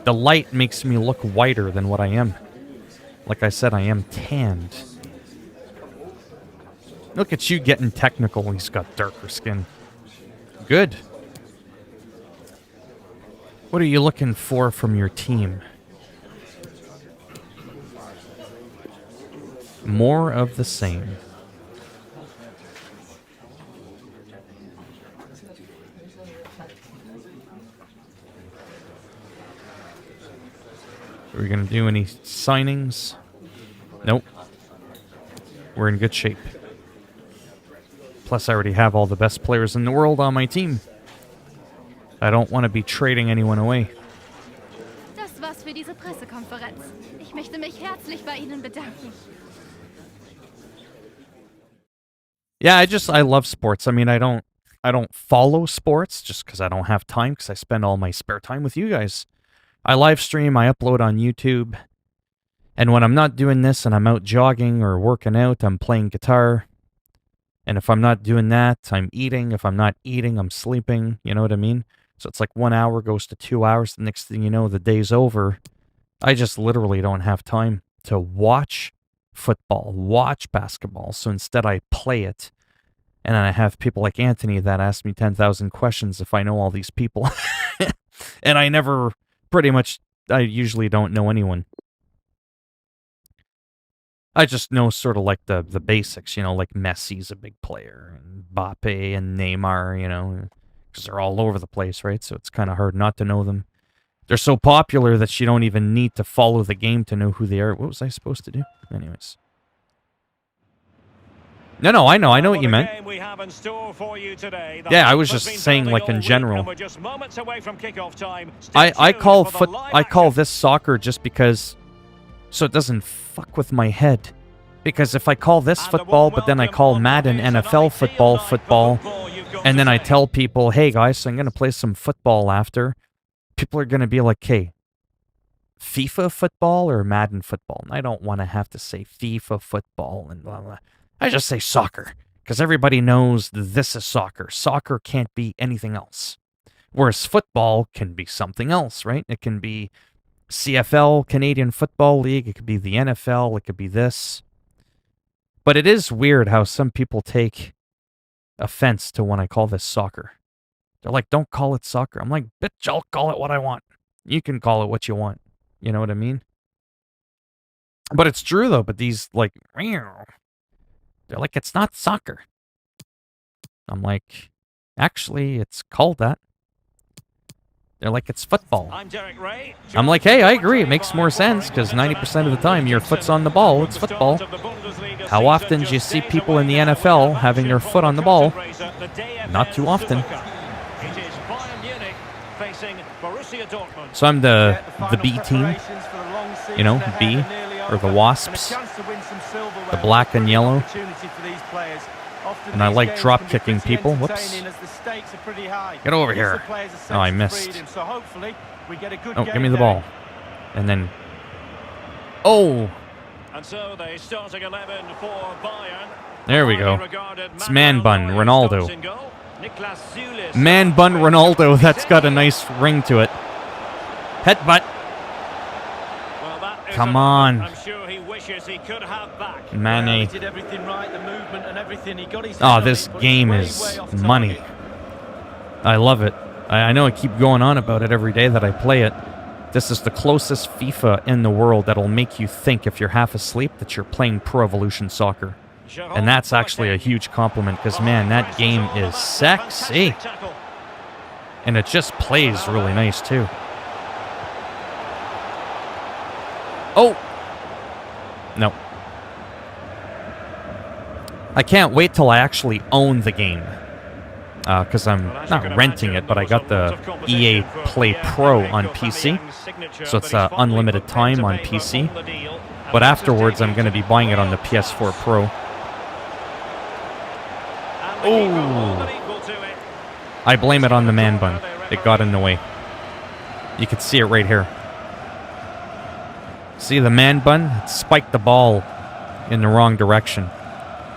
Speaker 1: The light makes me look whiter than what I am. Like I said, I am tanned. Look at you getting technical. He's got darker skin. Good. What are you looking for from your team? More of the same. Are we going to do any signings? Nope. We're in good shape. Plus, I already have all the best players in the world on my team. I don't want to be trading anyone away.
Speaker 5: Das war's für diese Pressekonferenz. Ich möchte mich herzlich bei Ihnen bedanken.
Speaker 1: Yeah, I love sports. I mean, I don't follow sports just because I don't have time, because I spend all my spare time with you guys. I live stream, I upload on YouTube. And when I'm not doing this and I'm out jogging or working out, I'm playing guitar. And if I'm not doing that, I'm eating. If I'm not eating, I'm sleeping. You know what I mean? So it's like 1 hour goes to 2 hours. The next thing you know, the day's over. I just literally don't have time to watch football, watch basketball. So instead I play it. And then I have people like Anthony that ask me 10,000 questions if I know all these people. And I usually don't know anyone. I just know sort of like the basics, like Messi's a big player, and Mbappe and Neymar, because they're all over the place, right? So it's kind of hard not to know them. They're so popular that you don't even need to follow the game to know who they are. What was I supposed to do? Anyways. No, I know what you meant. Yeah, I was just saying, like, in general. I call this soccer just because, so it doesn't fuck with my head. Because if I call this football, but then I call Madden NFL football, and then I tell people, hey guys, I'm going to play some football after, people are going to be like, hey, FIFA football or Madden football? And I don't want to have to say FIFA football and blah, blah. I just say soccer, because everybody knows this is soccer. Soccer can't be anything else. Whereas football can be something else, right? It can be CFL, Canadian Football League. It could be the NFL. It could be this. But it is weird how some people take offense to when I call this soccer. They're like, don't call it soccer. I'm like, bitch, I'll call it what I want. You can call it what you want. You know what I mean? But it's true, though. But these, like, they're like, it's not soccer. I'm like, actually, it's called that. They're like, it's football. I'm like, hey, I agree. It makes more sense, because 90% of the time, your foot's on the ball. It's football. How often do you see people in the NFL having their foot on the ball? Not too often. So I'm the B team. B, or the Wasps. The black and yellow. And I like drop kicking people. Whoops. Get over here. Oh, I missed. Oh, give me the ball. And then... Oh! There we go. It's Man Bun Ronaldo. Man Bun Ronaldo, that's got a nice ring to it. Headbutt. Come on. Mane. Oh, this game is money. I love it. I know I keep going on about it every day that I play it. This is the closest FIFA in the world that'll make you think, if you're half asleep, that you're playing Pro Evolution Soccer. And that's actually a huge compliment, because, man, that game is sexy. And it just plays really nice, too. Oh! No. I can't wait till I actually own the game. Because I'm not renting it, but I got the EA Play Pro on PC. So it's unlimited time on PC. But afterwards, I'm going to be buying it on the PS4 Pro. Oh! I blame it on the man bun. It got in the way. You can see it right here. See the man bun? It spiked the ball in the wrong direction.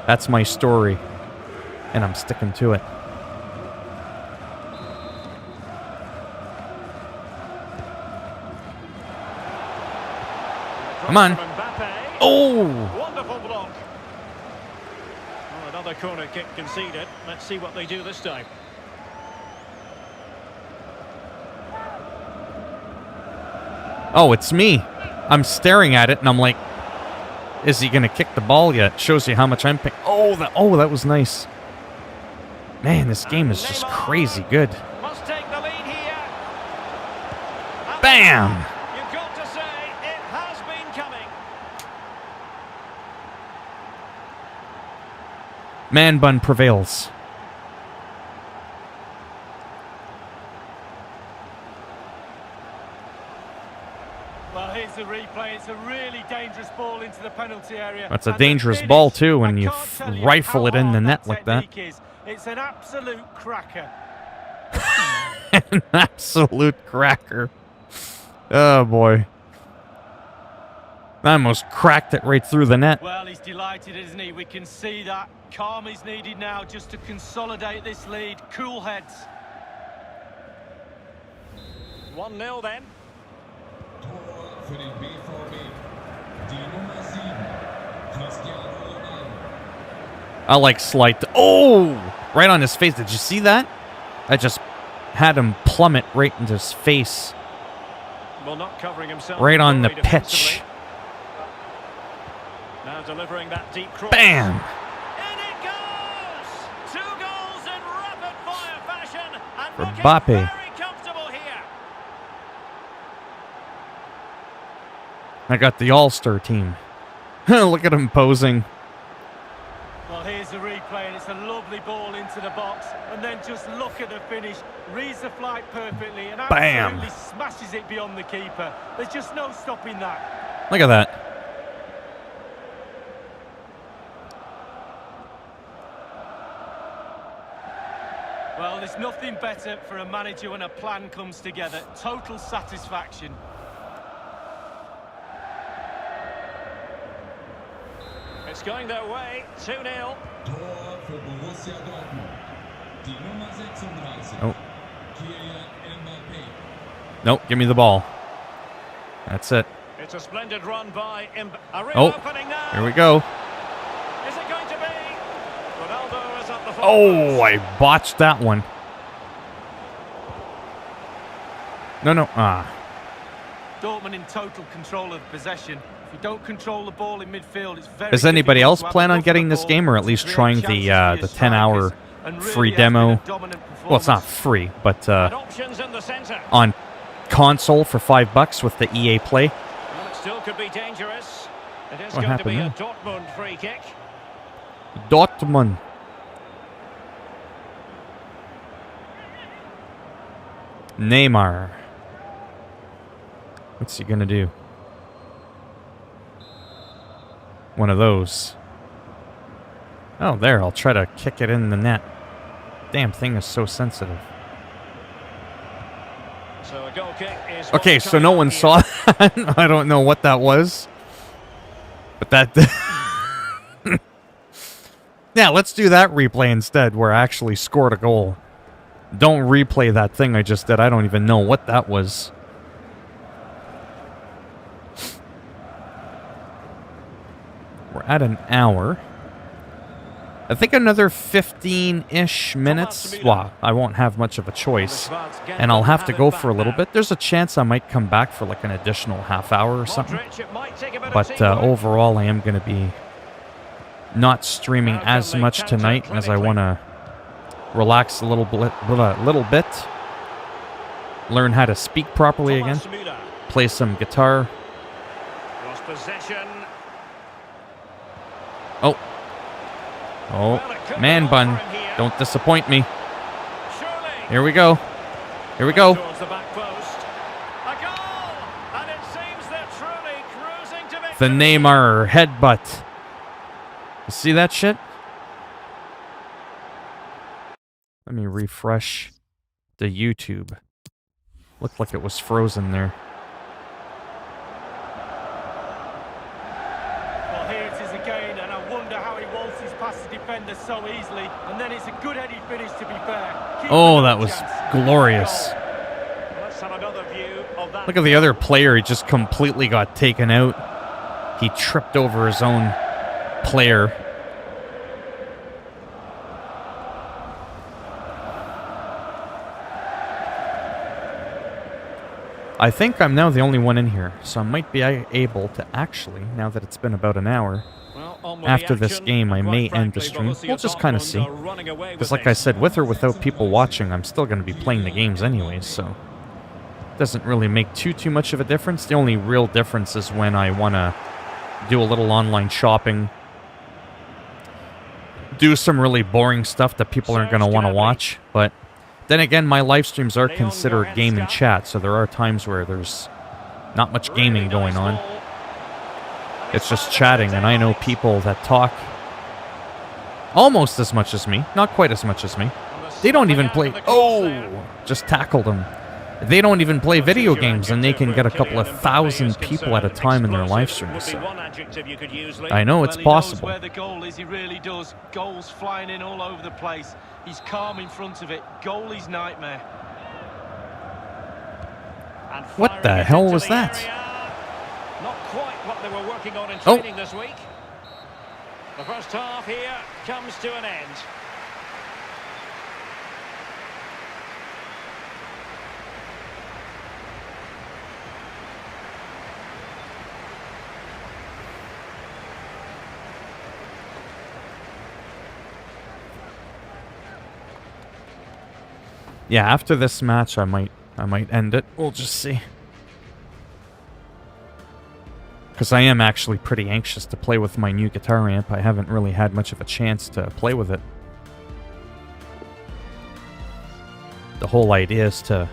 Speaker 1: That's my story. And I'm sticking to it. Come on. Oh!
Speaker 6: Wonderful block. Well, another corner kick conceded. Let's see what they do this time.
Speaker 1: Oh, it's me. I'm staring at it and I'm like, is he going to kick the ball yet? Shows you how much I'm paying. Oh, that was nice. Man, this game is just crazy good.
Speaker 6: Must take the lead here.
Speaker 1: Bam!
Speaker 6: You've got to say, it has been coming.
Speaker 1: Man bun prevails.
Speaker 7: Well, here's the replay. It's a really dangerous ball into the penalty area.
Speaker 1: That's a dangerous ball, too, when you rifle it in the net like that.
Speaker 7: It's an absolute cracker.
Speaker 1: An absolute cracker. Oh, boy. I almost cracked it right through the net.
Speaker 7: Well, he's delighted, isn't he? We can see that. Calm is needed now just to consolidate this lead. Cool heads.
Speaker 6: 1-0 then.
Speaker 1: I like slight. Oh! Right on his face. Did you see that? I just had him plummet right into his face.
Speaker 6: Well, not covering himself
Speaker 1: Right on the
Speaker 6: very
Speaker 1: pitch.
Speaker 6: defensively. Now delivering that deep cross.
Speaker 1: Bam!
Speaker 6: In it goes! 2 goals in rapid fire fashion. And
Speaker 1: For
Speaker 6: looking
Speaker 1: Mbappe.
Speaker 6: very comfortable here.
Speaker 1: I got the All-Star team. Look at him posing.
Speaker 7: Well, here's the replay, and it's a lovely ball into the box. And then just look at the finish. Reads the flight perfectly and
Speaker 1: Bam.
Speaker 7: absolutely smashes it beyond the keeper. There's just no stopping that.
Speaker 1: Look at that.
Speaker 7: Well, there's nothing better for a manager when a plan comes together. Total satisfaction.
Speaker 6: It's going their way. 2-0.
Speaker 1: Oh. Nope, give me the ball. That's it.
Speaker 6: It's a splendid run by a real
Speaker 1: Oh,
Speaker 6: opening now.
Speaker 1: here we go.
Speaker 6: Is it going to be? Ronaldo is at the
Speaker 1: Oh, I botched that one. No. Ah.
Speaker 7: Dortmund in total control of possession. If you don't control the ball in midfield, it's very
Speaker 1: Does anybody
Speaker 7: difficult
Speaker 1: else
Speaker 7: to have
Speaker 1: plan
Speaker 7: a
Speaker 1: on
Speaker 7: look
Speaker 1: getting
Speaker 7: at
Speaker 1: this
Speaker 7: ball
Speaker 1: game, or at
Speaker 7: to
Speaker 1: least
Speaker 7: create
Speaker 1: trying
Speaker 7: chances
Speaker 1: the
Speaker 7: for your
Speaker 1: 10-hour
Speaker 7: strikers, and
Speaker 1: free
Speaker 7: really has been
Speaker 1: demo?
Speaker 7: a dominant
Speaker 1: Well, it's not
Speaker 7: performance.
Speaker 1: free, but
Speaker 6: And options in the centre.
Speaker 1: on console for $5 with the EA Play.
Speaker 6: Well, it still could be dangerous. It is
Speaker 1: What
Speaker 6: going to be a
Speaker 1: happened
Speaker 6: Dortmund free kick.
Speaker 1: Dortmund. Neymar. What's he gonna do? One of those. Oh, there. I'll try to kick it in the net. Damn thing is so sensitive.
Speaker 6: So a goal kick is
Speaker 1: Okay,
Speaker 6: what's
Speaker 1: so no
Speaker 6: coming
Speaker 1: one
Speaker 6: up here.
Speaker 1: saw that. I don't know what that was. But that... Yeah, let's do that replay instead, where I actually scored a goal. Don't replay that thing I just did. I don't even know what that was. We're at an hour. I think another 15-ish minutes. Well, I won't have much of a choice. And I'll have to go for a little bit. There's a chance I might come back for like an additional half hour or something.
Speaker 6: Modric, it might take a bit of
Speaker 1: But
Speaker 6: teamwork.
Speaker 1: overall, I am going to be not streaming as much tonight, as I want to relax a little bit, learn how to speak properly again,
Speaker 6: Thomas Müller.
Speaker 1: play some guitar.
Speaker 6: Lost possession.
Speaker 1: Oh, man bun, don't disappoint me.
Speaker 6: Surely.
Speaker 1: Here we go. Here we go.
Speaker 6: Towards the back post. A goal! And it seems they're truly cruising to victory.
Speaker 1: The Neymar headbutt. You see that shit? Let me refresh the YouTube. Looked like it was frozen there.
Speaker 7: Well, here it is again, and I wonder how he waltzes past the defender so easily. And then it's a good headed finish, to be fair. Keeper
Speaker 1: Oh,
Speaker 7: no
Speaker 1: that was
Speaker 7: chance.
Speaker 1: glorious.
Speaker 6: Let's have another view of that.
Speaker 1: Look at the other player. He just completely got taken out. He tripped over his own player. I think I'm now the only one in here, so I might be able to actually, now that it's been about an hour,
Speaker 6: Well, on with the
Speaker 1: after this
Speaker 6: action,
Speaker 1: game, I
Speaker 6: and
Speaker 1: may
Speaker 6: quite
Speaker 1: end the
Speaker 6: frankly,
Speaker 1: stream. We'll just
Speaker 6: Borussia
Speaker 1: kind of
Speaker 6: Dortmund
Speaker 1: see.
Speaker 6: are running away with
Speaker 1: Because like I
Speaker 6: this.
Speaker 1: said, with or without people watching, I'm still going to be playing the games anyways, so it doesn't really make too much of a difference. The only real difference is when I want to do a little online shopping, do some really boring stuff that people aren't going to want to watch. But then again, my live streams are considered game and chat, so there are times where there's not much gaming going on. It's just chatting, and I know people that talk almost as much as me, not quite as much as me. They don't even play... Oh! Just tackled him. They don't even play video games, and they can get a couple of thousand people at a time in their live streams. So I know it's
Speaker 7: Well, he knows
Speaker 1: possible.
Speaker 7: where the goal is, he really does. Goals flying in all over the place. He's calm in front of it. Goalie's nightmare.
Speaker 6: And
Speaker 1: What
Speaker 6: firing
Speaker 1: the
Speaker 6: it
Speaker 1: hell
Speaker 6: into
Speaker 1: was
Speaker 6: the
Speaker 1: that?
Speaker 6: area. Not quite what they were working on in
Speaker 1: Oh.
Speaker 6: training this week. The first half here comes to an end.
Speaker 1: Yeah, after this match, I might end it. We'll just see. Because I am actually pretty anxious to play with my new guitar amp. I haven't really had much of a chance to play with it. The whole idea is to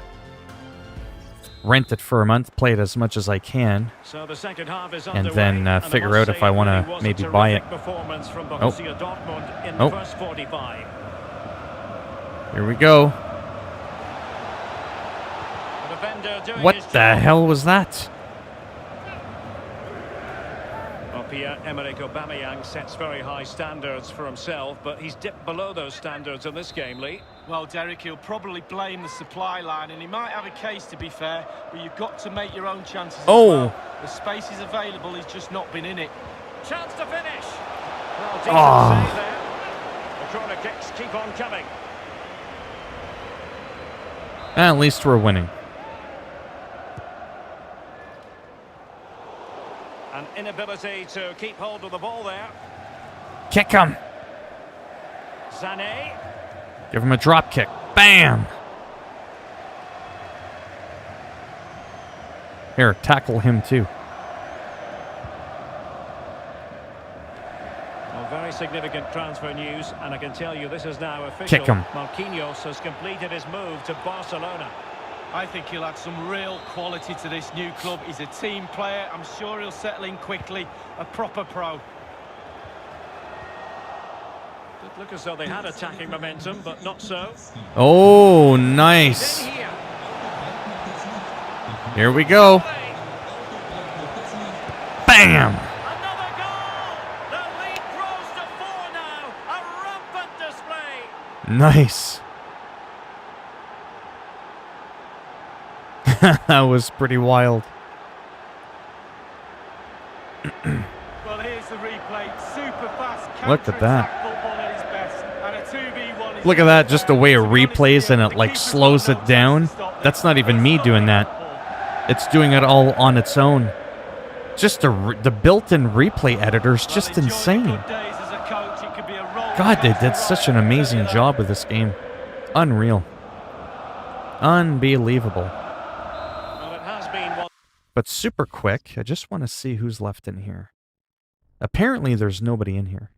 Speaker 1: rent it for a month, play it as much as I can,
Speaker 6: So the second half is
Speaker 1: and
Speaker 6: underway,
Speaker 1: then
Speaker 6: and
Speaker 1: figure out if I want to maybe buy it.
Speaker 6: Performance from
Speaker 1: Oh.
Speaker 6: Borussia Dortmund in the
Speaker 1: Oh.
Speaker 6: first 45.
Speaker 1: Here we go.
Speaker 6: The defender doing
Speaker 1: What
Speaker 6: his
Speaker 1: the
Speaker 6: job.
Speaker 1: hell was that?
Speaker 6: Well, Pierre-Emerick Aubameyang sets very high standards for himself, but he's dipped below those standards in this game, Lee.
Speaker 7: Well, Derek, he'll probably blame the supply line, and he might have a case, to be fair, but you've got to make your own chances as
Speaker 1: Oh.
Speaker 7: well. The space is available, he's just not been in it.
Speaker 6: Chance to finish. Well, decent
Speaker 1: Oh.
Speaker 6: save there. The corner kicks keep on coming.
Speaker 1: At least we're winning.
Speaker 6: An inability to keep hold of the ball there.
Speaker 1: Kick him.
Speaker 6: Sané.
Speaker 1: Give him a drop kick. Bam! Here, tackle him too.
Speaker 6: Well, very significant transfer news, and I can tell you this is now official.
Speaker 1: Kick him.
Speaker 6: Marquinhos has completed his move to Barcelona.
Speaker 7: I think he'll add some real quality to this new club. He's a team player. I'm sure he'll settle in quickly. A proper pro.
Speaker 6: Did look as though they had attacking momentum, but not so.
Speaker 1: Oh, nice.
Speaker 6: In here.
Speaker 1: Here we go. Bam!
Speaker 6: Another goal! The lead grows to 4 now. A rampant display.
Speaker 1: Nice. That was pretty wild.
Speaker 7: Well, here's the replay. Super fast.
Speaker 1: Look at that.
Speaker 7: counter-attack football at its best. And a 2v1 is
Speaker 1: Look at that, just the way it
Speaker 7: To be honest
Speaker 1: replays
Speaker 7: with you,
Speaker 1: and it
Speaker 7: the
Speaker 1: like
Speaker 7: keeper's
Speaker 1: slows
Speaker 7: got no
Speaker 1: it down.
Speaker 7: chance to stop
Speaker 1: That's
Speaker 7: there.
Speaker 1: not even me
Speaker 7: It's
Speaker 1: doing
Speaker 7: not
Speaker 1: that. It's doing it all on its own. Just the built-in replay editor's
Speaker 7: Well,
Speaker 1: just
Speaker 7: enjoy the
Speaker 1: insane.
Speaker 7: good days as a coach. It could be a roller
Speaker 1: God, they
Speaker 7: coaster
Speaker 1: did such an
Speaker 7: ride.
Speaker 1: amazing job with this game. Unreal. Unbelievable.
Speaker 6: Well, it has been one.
Speaker 1: But super quick, I just want to see who's left in here. Apparently there's nobody in here.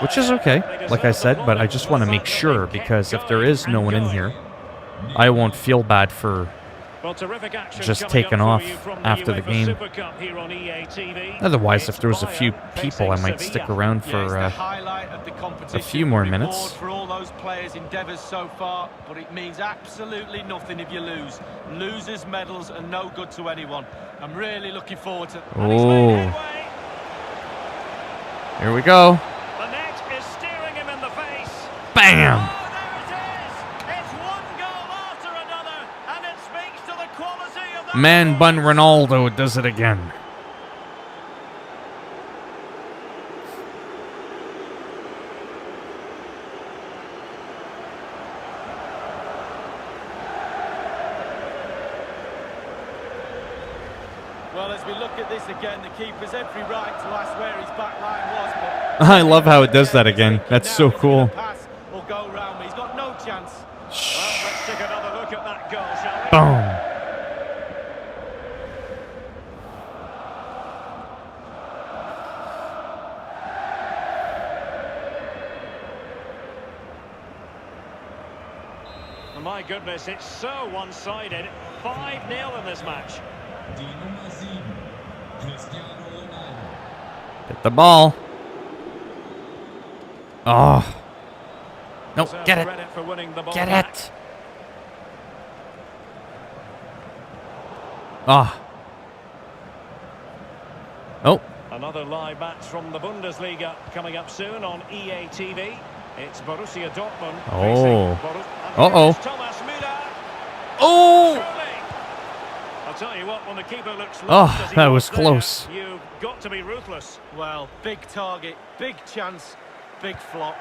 Speaker 1: Which is okay, like I said, but I just want to make sure, because if there is no one in here, I won't feel bad for
Speaker 6: Well, terrific action
Speaker 1: just
Speaker 6: coming
Speaker 1: taking
Speaker 6: up for
Speaker 1: off
Speaker 6: you from
Speaker 1: after the
Speaker 6: UEFA
Speaker 1: game.
Speaker 6: Super Cup here on EA TV.
Speaker 1: Otherwise,
Speaker 6: It's
Speaker 1: if there was a few
Speaker 6: Bayern
Speaker 1: people, I
Speaker 6: facing
Speaker 1: might stick
Speaker 6: Sevilla.
Speaker 1: around
Speaker 7: Yeah, it's
Speaker 1: for
Speaker 7: the highlight of the competition.
Speaker 1: a few more
Speaker 7: Reward
Speaker 1: minutes.
Speaker 7: for all those players' endeavours so far, but it means absolutely nothing if you lose. Losers' medals are no good to anyone. I'm really looking forward to.
Speaker 6: And he's made
Speaker 1: Oh,
Speaker 6: headway.
Speaker 1: here we go.
Speaker 6: The net is steering him in the face.
Speaker 1: Bam!
Speaker 6: Oh, there it is! It's one goal after another, and it speaks to the quality of the
Speaker 1: Man bun Ronaldo does it again.
Speaker 7: Well, as we look at this again, the keeper's every right to ask where his back line was, but
Speaker 1: I love how it does that again. That's
Speaker 7: now
Speaker 1: so
Speaker 7: he's
Speaker 1: cool.
Speaker 7: gonna pass or go round me. He's got no chance.
Speaker 6: Well, let's take another look at that goal, shall we?
Speaker 1: Boom.
Speaker 6: Oh, my goodness, it's so one-sided. 5-0 in this match.
Speaker 1: Get the ball. Oh. No,
Speaker 6: Deserves
Speaker 1: get it.
Speaker 6: credit for winning the ball
Speaker 1: Get
Speaker 6: back.
Speaker 1: it. Ah. Oh.
Speaker 6: Another live match from the Bundesliga coming up soon on EA TV. It's Borussia Dortmund.
Speaker 1: Oh.
Speaker 6: facing
Speaker 1: Uh-oh.
Speaker 6: Thomas Müller.
Speaker 1: Oh.
Speaker 6: Surely. A tell you what, when the keeper looks
Speaker 1: Oh,
Speaker 6: lost as he
Speaker 1: that was
Speaker 6: there,
Speaker 1: close.
Speaker 6: You've got to be ruthless.
Speaker 7: Well, big target, big chance, big flop.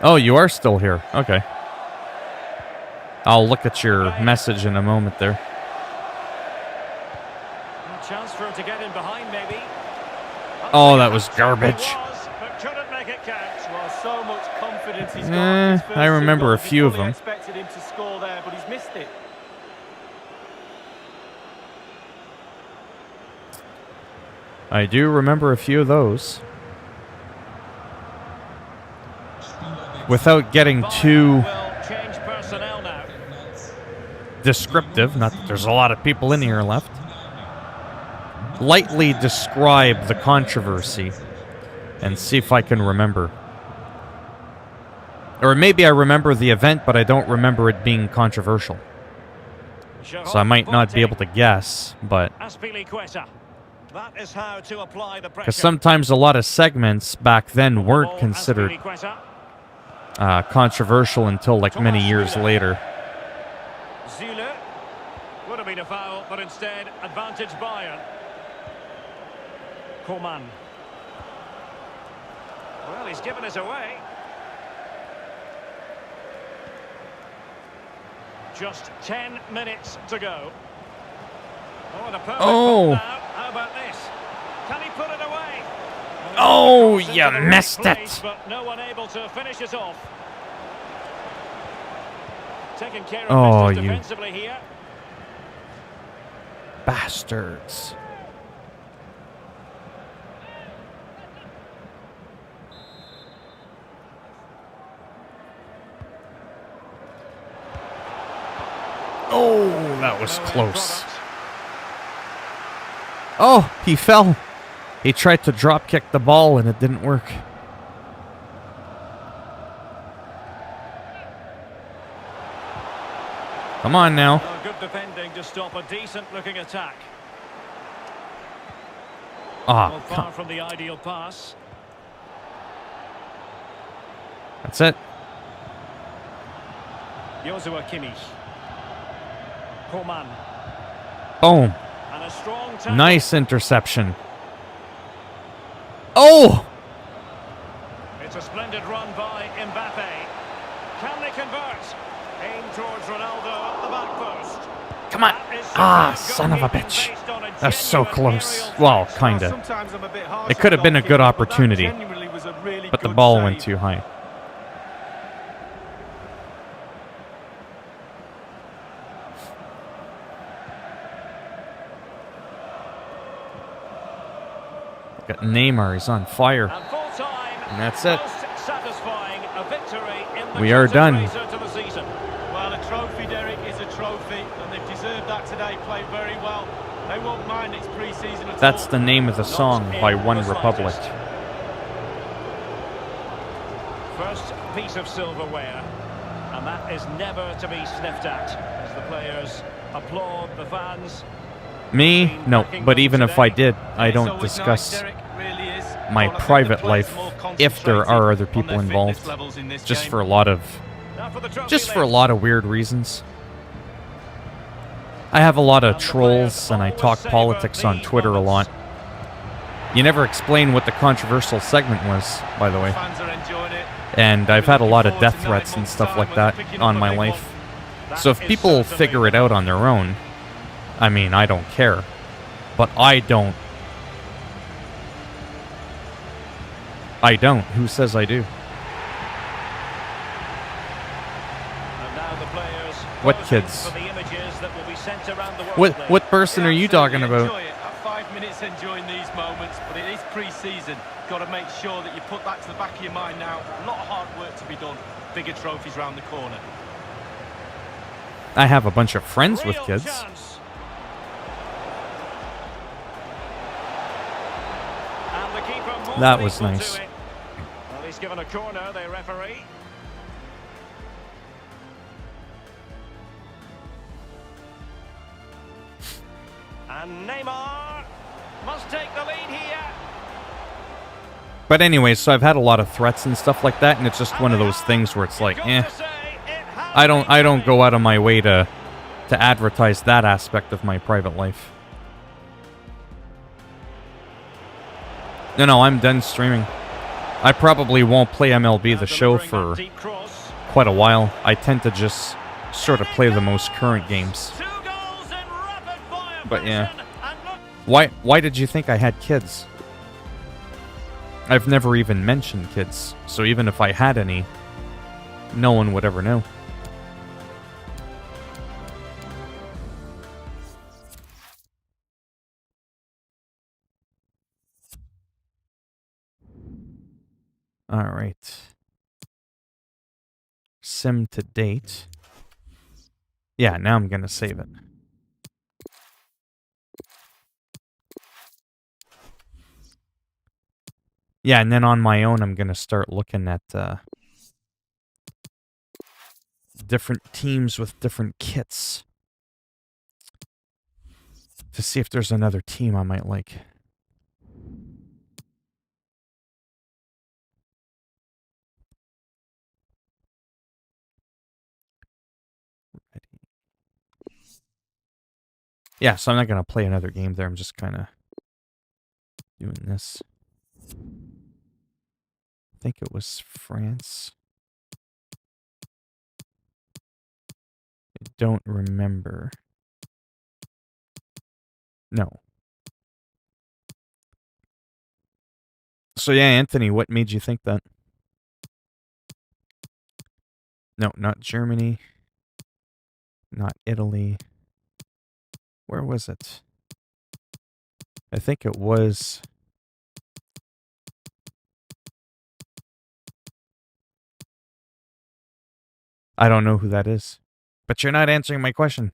Speaker 1: Oh, you are still here. Okay. I'll look at your message in a moment there.
Speaker 6: A chance for him to get in behind, maybe.
Speaker 1: Oh, that was garbage.
Speaker 6: But couldn't make it count.
Speaker 7: Well, so much confidence he's got.
Speaker 1: I remember a few of them.
Speaker 7: Expected him to score there, but he's missed it.
Speaker 1: I do remember a few of those. Without getting too
Speaker 6: Change personnel now.
Speaker 1: descriptive, not that there's a lot of people in here left, lightly describe the controversy and see if I can remember. Or maybe I remember the event, but I don't remember it being controversial. So I might not be able to guess, but...
Speaker 6: That is how to apply the pressure.
Speaker 1: Because sometimes a lot of segments back then weren't considered controversial until like many years later.
Speaker 6: Zule would have been a foul, but instead advantage Bayern. Coman. Well, he's given us away. Just 10 minutes to go. Oh, the perfect ball now. How about this? Can he put it away?
Speaker 1: Oh, you missed it.
Speaker 6: But no one able to finish it off. Taking care of business defensively here.
Speaker 1: Bastards. Oh, that was close. Oh, he fell. He tried to drop kick the ball and it didn't work. Come on now.
Speaker 6: Oh, good defending to stop a decent looking attack.
Speaker 1: Ah,
Speaker 6: far from the ideal pass.
Speaker 1: That's it.
Speaker 6: Joshua Kimmich. Coman.
Speaker 1: Boom.
Speaker 6: And a strong tackle.
Speaker 1: Nice interception. Oh!
Speaker 6: It's a splendid run by Mbappe. Can they convert? Aim towards Ronaldo at the back post.
Speaker 1: Come on. Ah, son of a bitch. That's so close. Well, kinda. It could have been a good opportunity, but the ball went too high. Got Neymar, he's on fire. And that's it. We are done.
Speaker 7: Well, a trophy, Derek, is a trophy, and they've deserved that today. Played very well. They won't mind it's pre-season at
Speaker 1: That's
Speaker 7: all.
Speaker 1: the name of the song by One Republic.
Speaker 6: First piece of silverware, and that is never to be sniffed at as the players applaud the fans.
Speaker 1: Me? No, but even if I did, I don't discuss my private life if there are other people involved. Just for a lot of weird reasons. I have a lot of trolls and I talk politics on Twitter a lot. You never explain what the controversial segment was, by the way. And I've had a lot of death threats and stuff like that on my life. So if people figure it out on their own, I mean, I don't care. But I don't. I don't. Who says I do? What kids? What person are you talking about?
Speaker 7: 5 minutes enjoying these moments, but it is pre-season. Got to make sure that you put that to the back of your mind now. A lot of hard work to be done. Bigger trophies round the corner.
Speaker 1: I have a bunch of friends with kids. That was nice.
Speaker 6: Well, he's given a corner, the referee. And Neymar must take the lead here.
Speaker 1: But anyway, so I've had a lot of threats and stuff like that, and it's just one of those things where it's like, I don't go out of my way to to advertise that aspect of my private life. No, I'm done streaming. I probably won't play MLB The Show for quite a while. I tend to just sort of play the most current games. But yeah. Why did you think I had kids? I've never even mentioned kids, so even if I had any, no one would ever know. Alright. Sim to date. Yeah, now I'm gonna save it. Yeah, and then on my own, I'm gonna start looking at different teams with different kits to see if there's another team I might like. Yeah, so I'm not gonna play another game there. I'm just kind of doing this. I think it was France. I don't remember. No. So yeah, Anthony, what made you think that? No, not Germany. Not Italy. Where was it? I think it was... I don't know who that is. But you're not answering my question.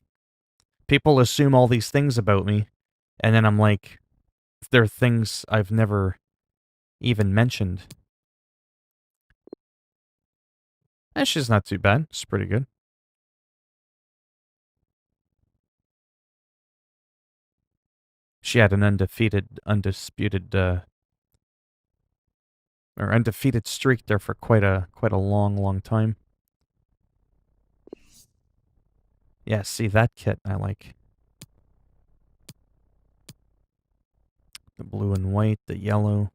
Speaker 1: People assume all these things about me, and then I'm like, they're things I've never even mentioned. And she's not too bad. She's pretty good. She had an undefeated streak there for quite a long time. Yeah, see that kit I like. The blue and white, the yellow.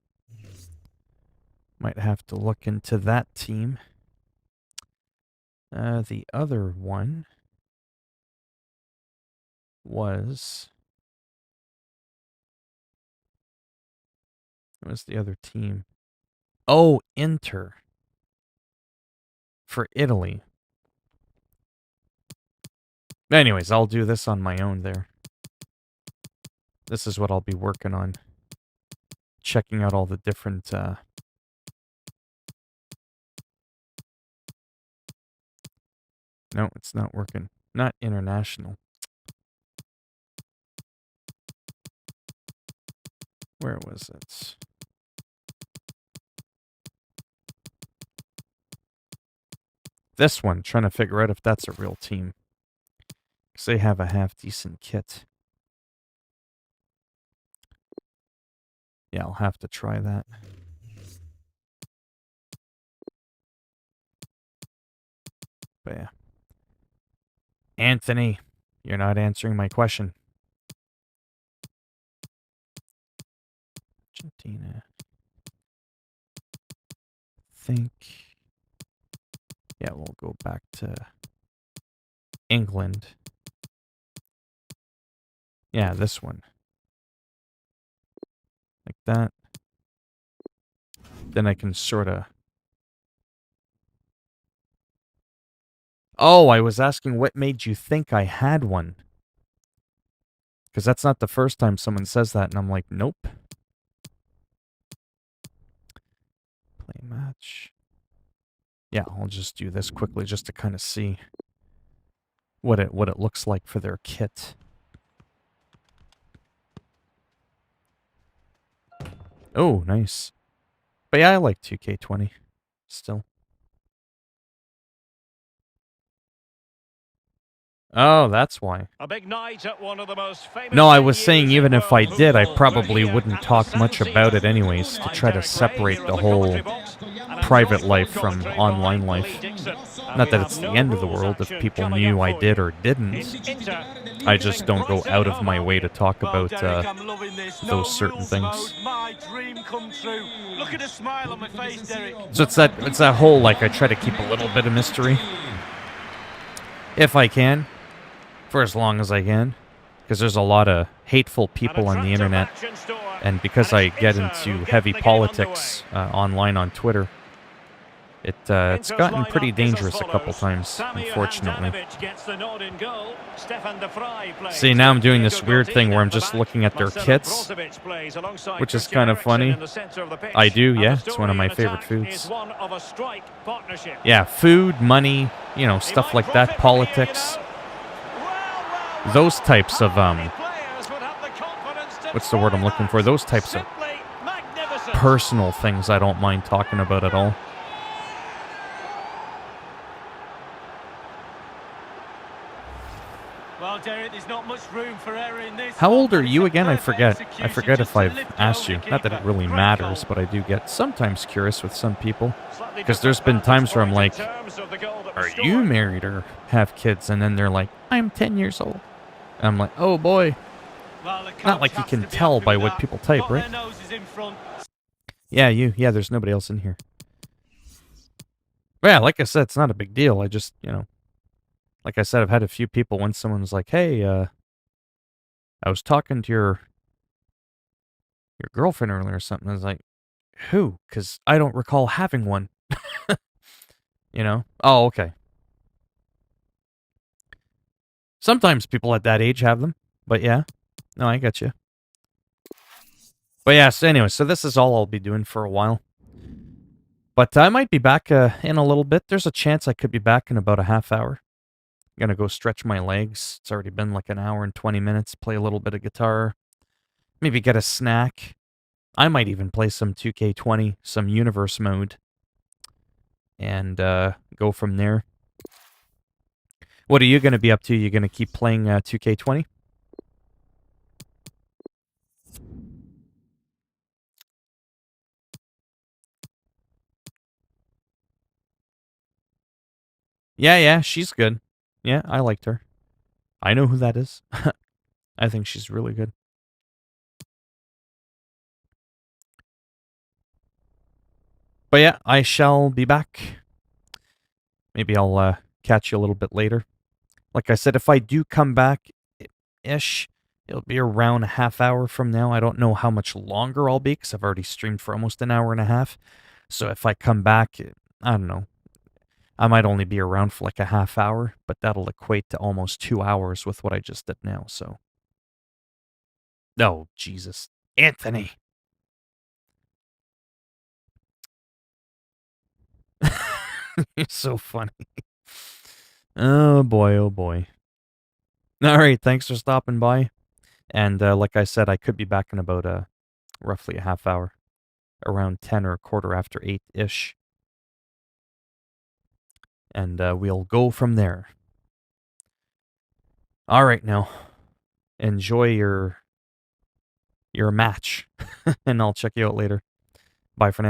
Speaker 1: Might have to look into that team. The other one was... What was the other team? Oh, Inter. For Italy. Anyways, I'll do this on my own there. This is what I'll be working on. Checking out all the different... No, it's not working. Not international. Where was it? This one, trying to figure out if that's a real team. Because they have a half-decent kit. Yeah, I'll have to try that. But yeah. Anthony, you're not answering my question. Argentina. Think... Yeah, we'll go back to England. Yeah, this one. Like that. Then I can sort of... Oh, I was asking what made you think I had one. Because that's not the first time someone says that, and I'm like, nope. Play match. Yeah, I'll just do this quickly just to kind of see what it looks like for their kit. Oh, nice. But yeah, I like 2K20 still. Oh, that's why.
Speaker 6: A big night at one of the most famous
Speaker 1: No, I was saying
Speaker 6: venues
Speaker 1: even
Speaker 6: in
Speaker 1: if I
Speaker 6: world
Speaker 1: did, I
Speaker 6: football.
Speaker 1: probably
Speaker 6: We're
Speaker 1: wouldn't
Speaker 6: here
Speaker 1: talk
Speaker 6: at
Speaker 1: much
Speaker 6: the
Speaker 1: about it
Speaker 6: Central
Speaker 1: anyways
Speaker 6: Seats.
Speaker 1: to try to
Speaker 6: I'm Derek
Speaker 1: separate
Speaker 6: Ray
Speaker 1: the
Speaker 6: from
Speaker 1: whole
Speaker 6: commentary box, and
Speaker 1: private life from online life. Not that it's the end of the world if people knew I did or didn't. I just don't go out of my way to talk about those certain things.
Speaker 7: Look at the smile on my face, Derek.
Speaker 1: So it's that whole, like, I try to keep a little bit of mystery. If I can. For as long as I can. Because there's a lot of hateful people on the internet. And because I get into heavy politics online on Twitter, it's gotten pretty dangerous a couple times, unfortunately. See, now I'm doing this weird thing where I'm just looking at their kits, which is kind of funny. I do, yeah. It's one of my favorite foods. Yeah, food, money, you know, stuff like that, politics. Those types of, what's the word I'm looking for? Those types of personal things I don't mind talking about at all.
Speaker 7: Well, Derek, there's not much room for error in this.
Speaker 1: How old are you again? I forget. I forget if I've asked you. Not that it really matters, but I do get sometimes curious with some people. Because there's been times where I'm like, are you married or have kids? And then they're like, I'm 10 years old. And I'm like, oh boy. Not like you can tell by what people type, right? Yeah, yeah, there's nobody else in here. But yeah, like I said, it's not a big deal. I just, you know, like I said, I've had a few people when someone was like, hey, I was talking to your girlfriend earlier or something. I was like, who? Because I don't recall having one. You know? Oh, okay. Sometimes people at that age have them, but yeah. No, I got you. But yeah, so anyway, so this is all I'll be doing for a while. But I might be back in a little bit. There's a chance I could be back in about a half hour. I'm gonna go stretch my legs. It's already been like an hour and 20 minutes. Play a little bit of guitar. Maybe get a snack. I might even play some 2K20, some universe mode. And go from there. What are you going to be up to? You going to keep playing 2K20? Yeah, she's good. Yeah, I liked her. I know who that is. I think she's really good. But yeah, I shall be back. Maybe I'll catch you a little bit later. Like I said, if I do come back-ish, it'll be around a half hour from now. I don't know how much longer I'll be, because I've already streamed for almost an hour and a half. So if I come back, I don't know. I might only be around for like a half hour, but that'll equate to almost 2 hours with what I just did now, so. Oh, Jesus. Anthony! You're so funny. Oh boy, oh boy. Alright, thanks for stopping by. And like I said, I could be back in about roughly a half hour. Around 10 or a quarter after 8-ish. And we'll go from there. Alright now. Enjoy your match. And I'll check you out later. Bye for now.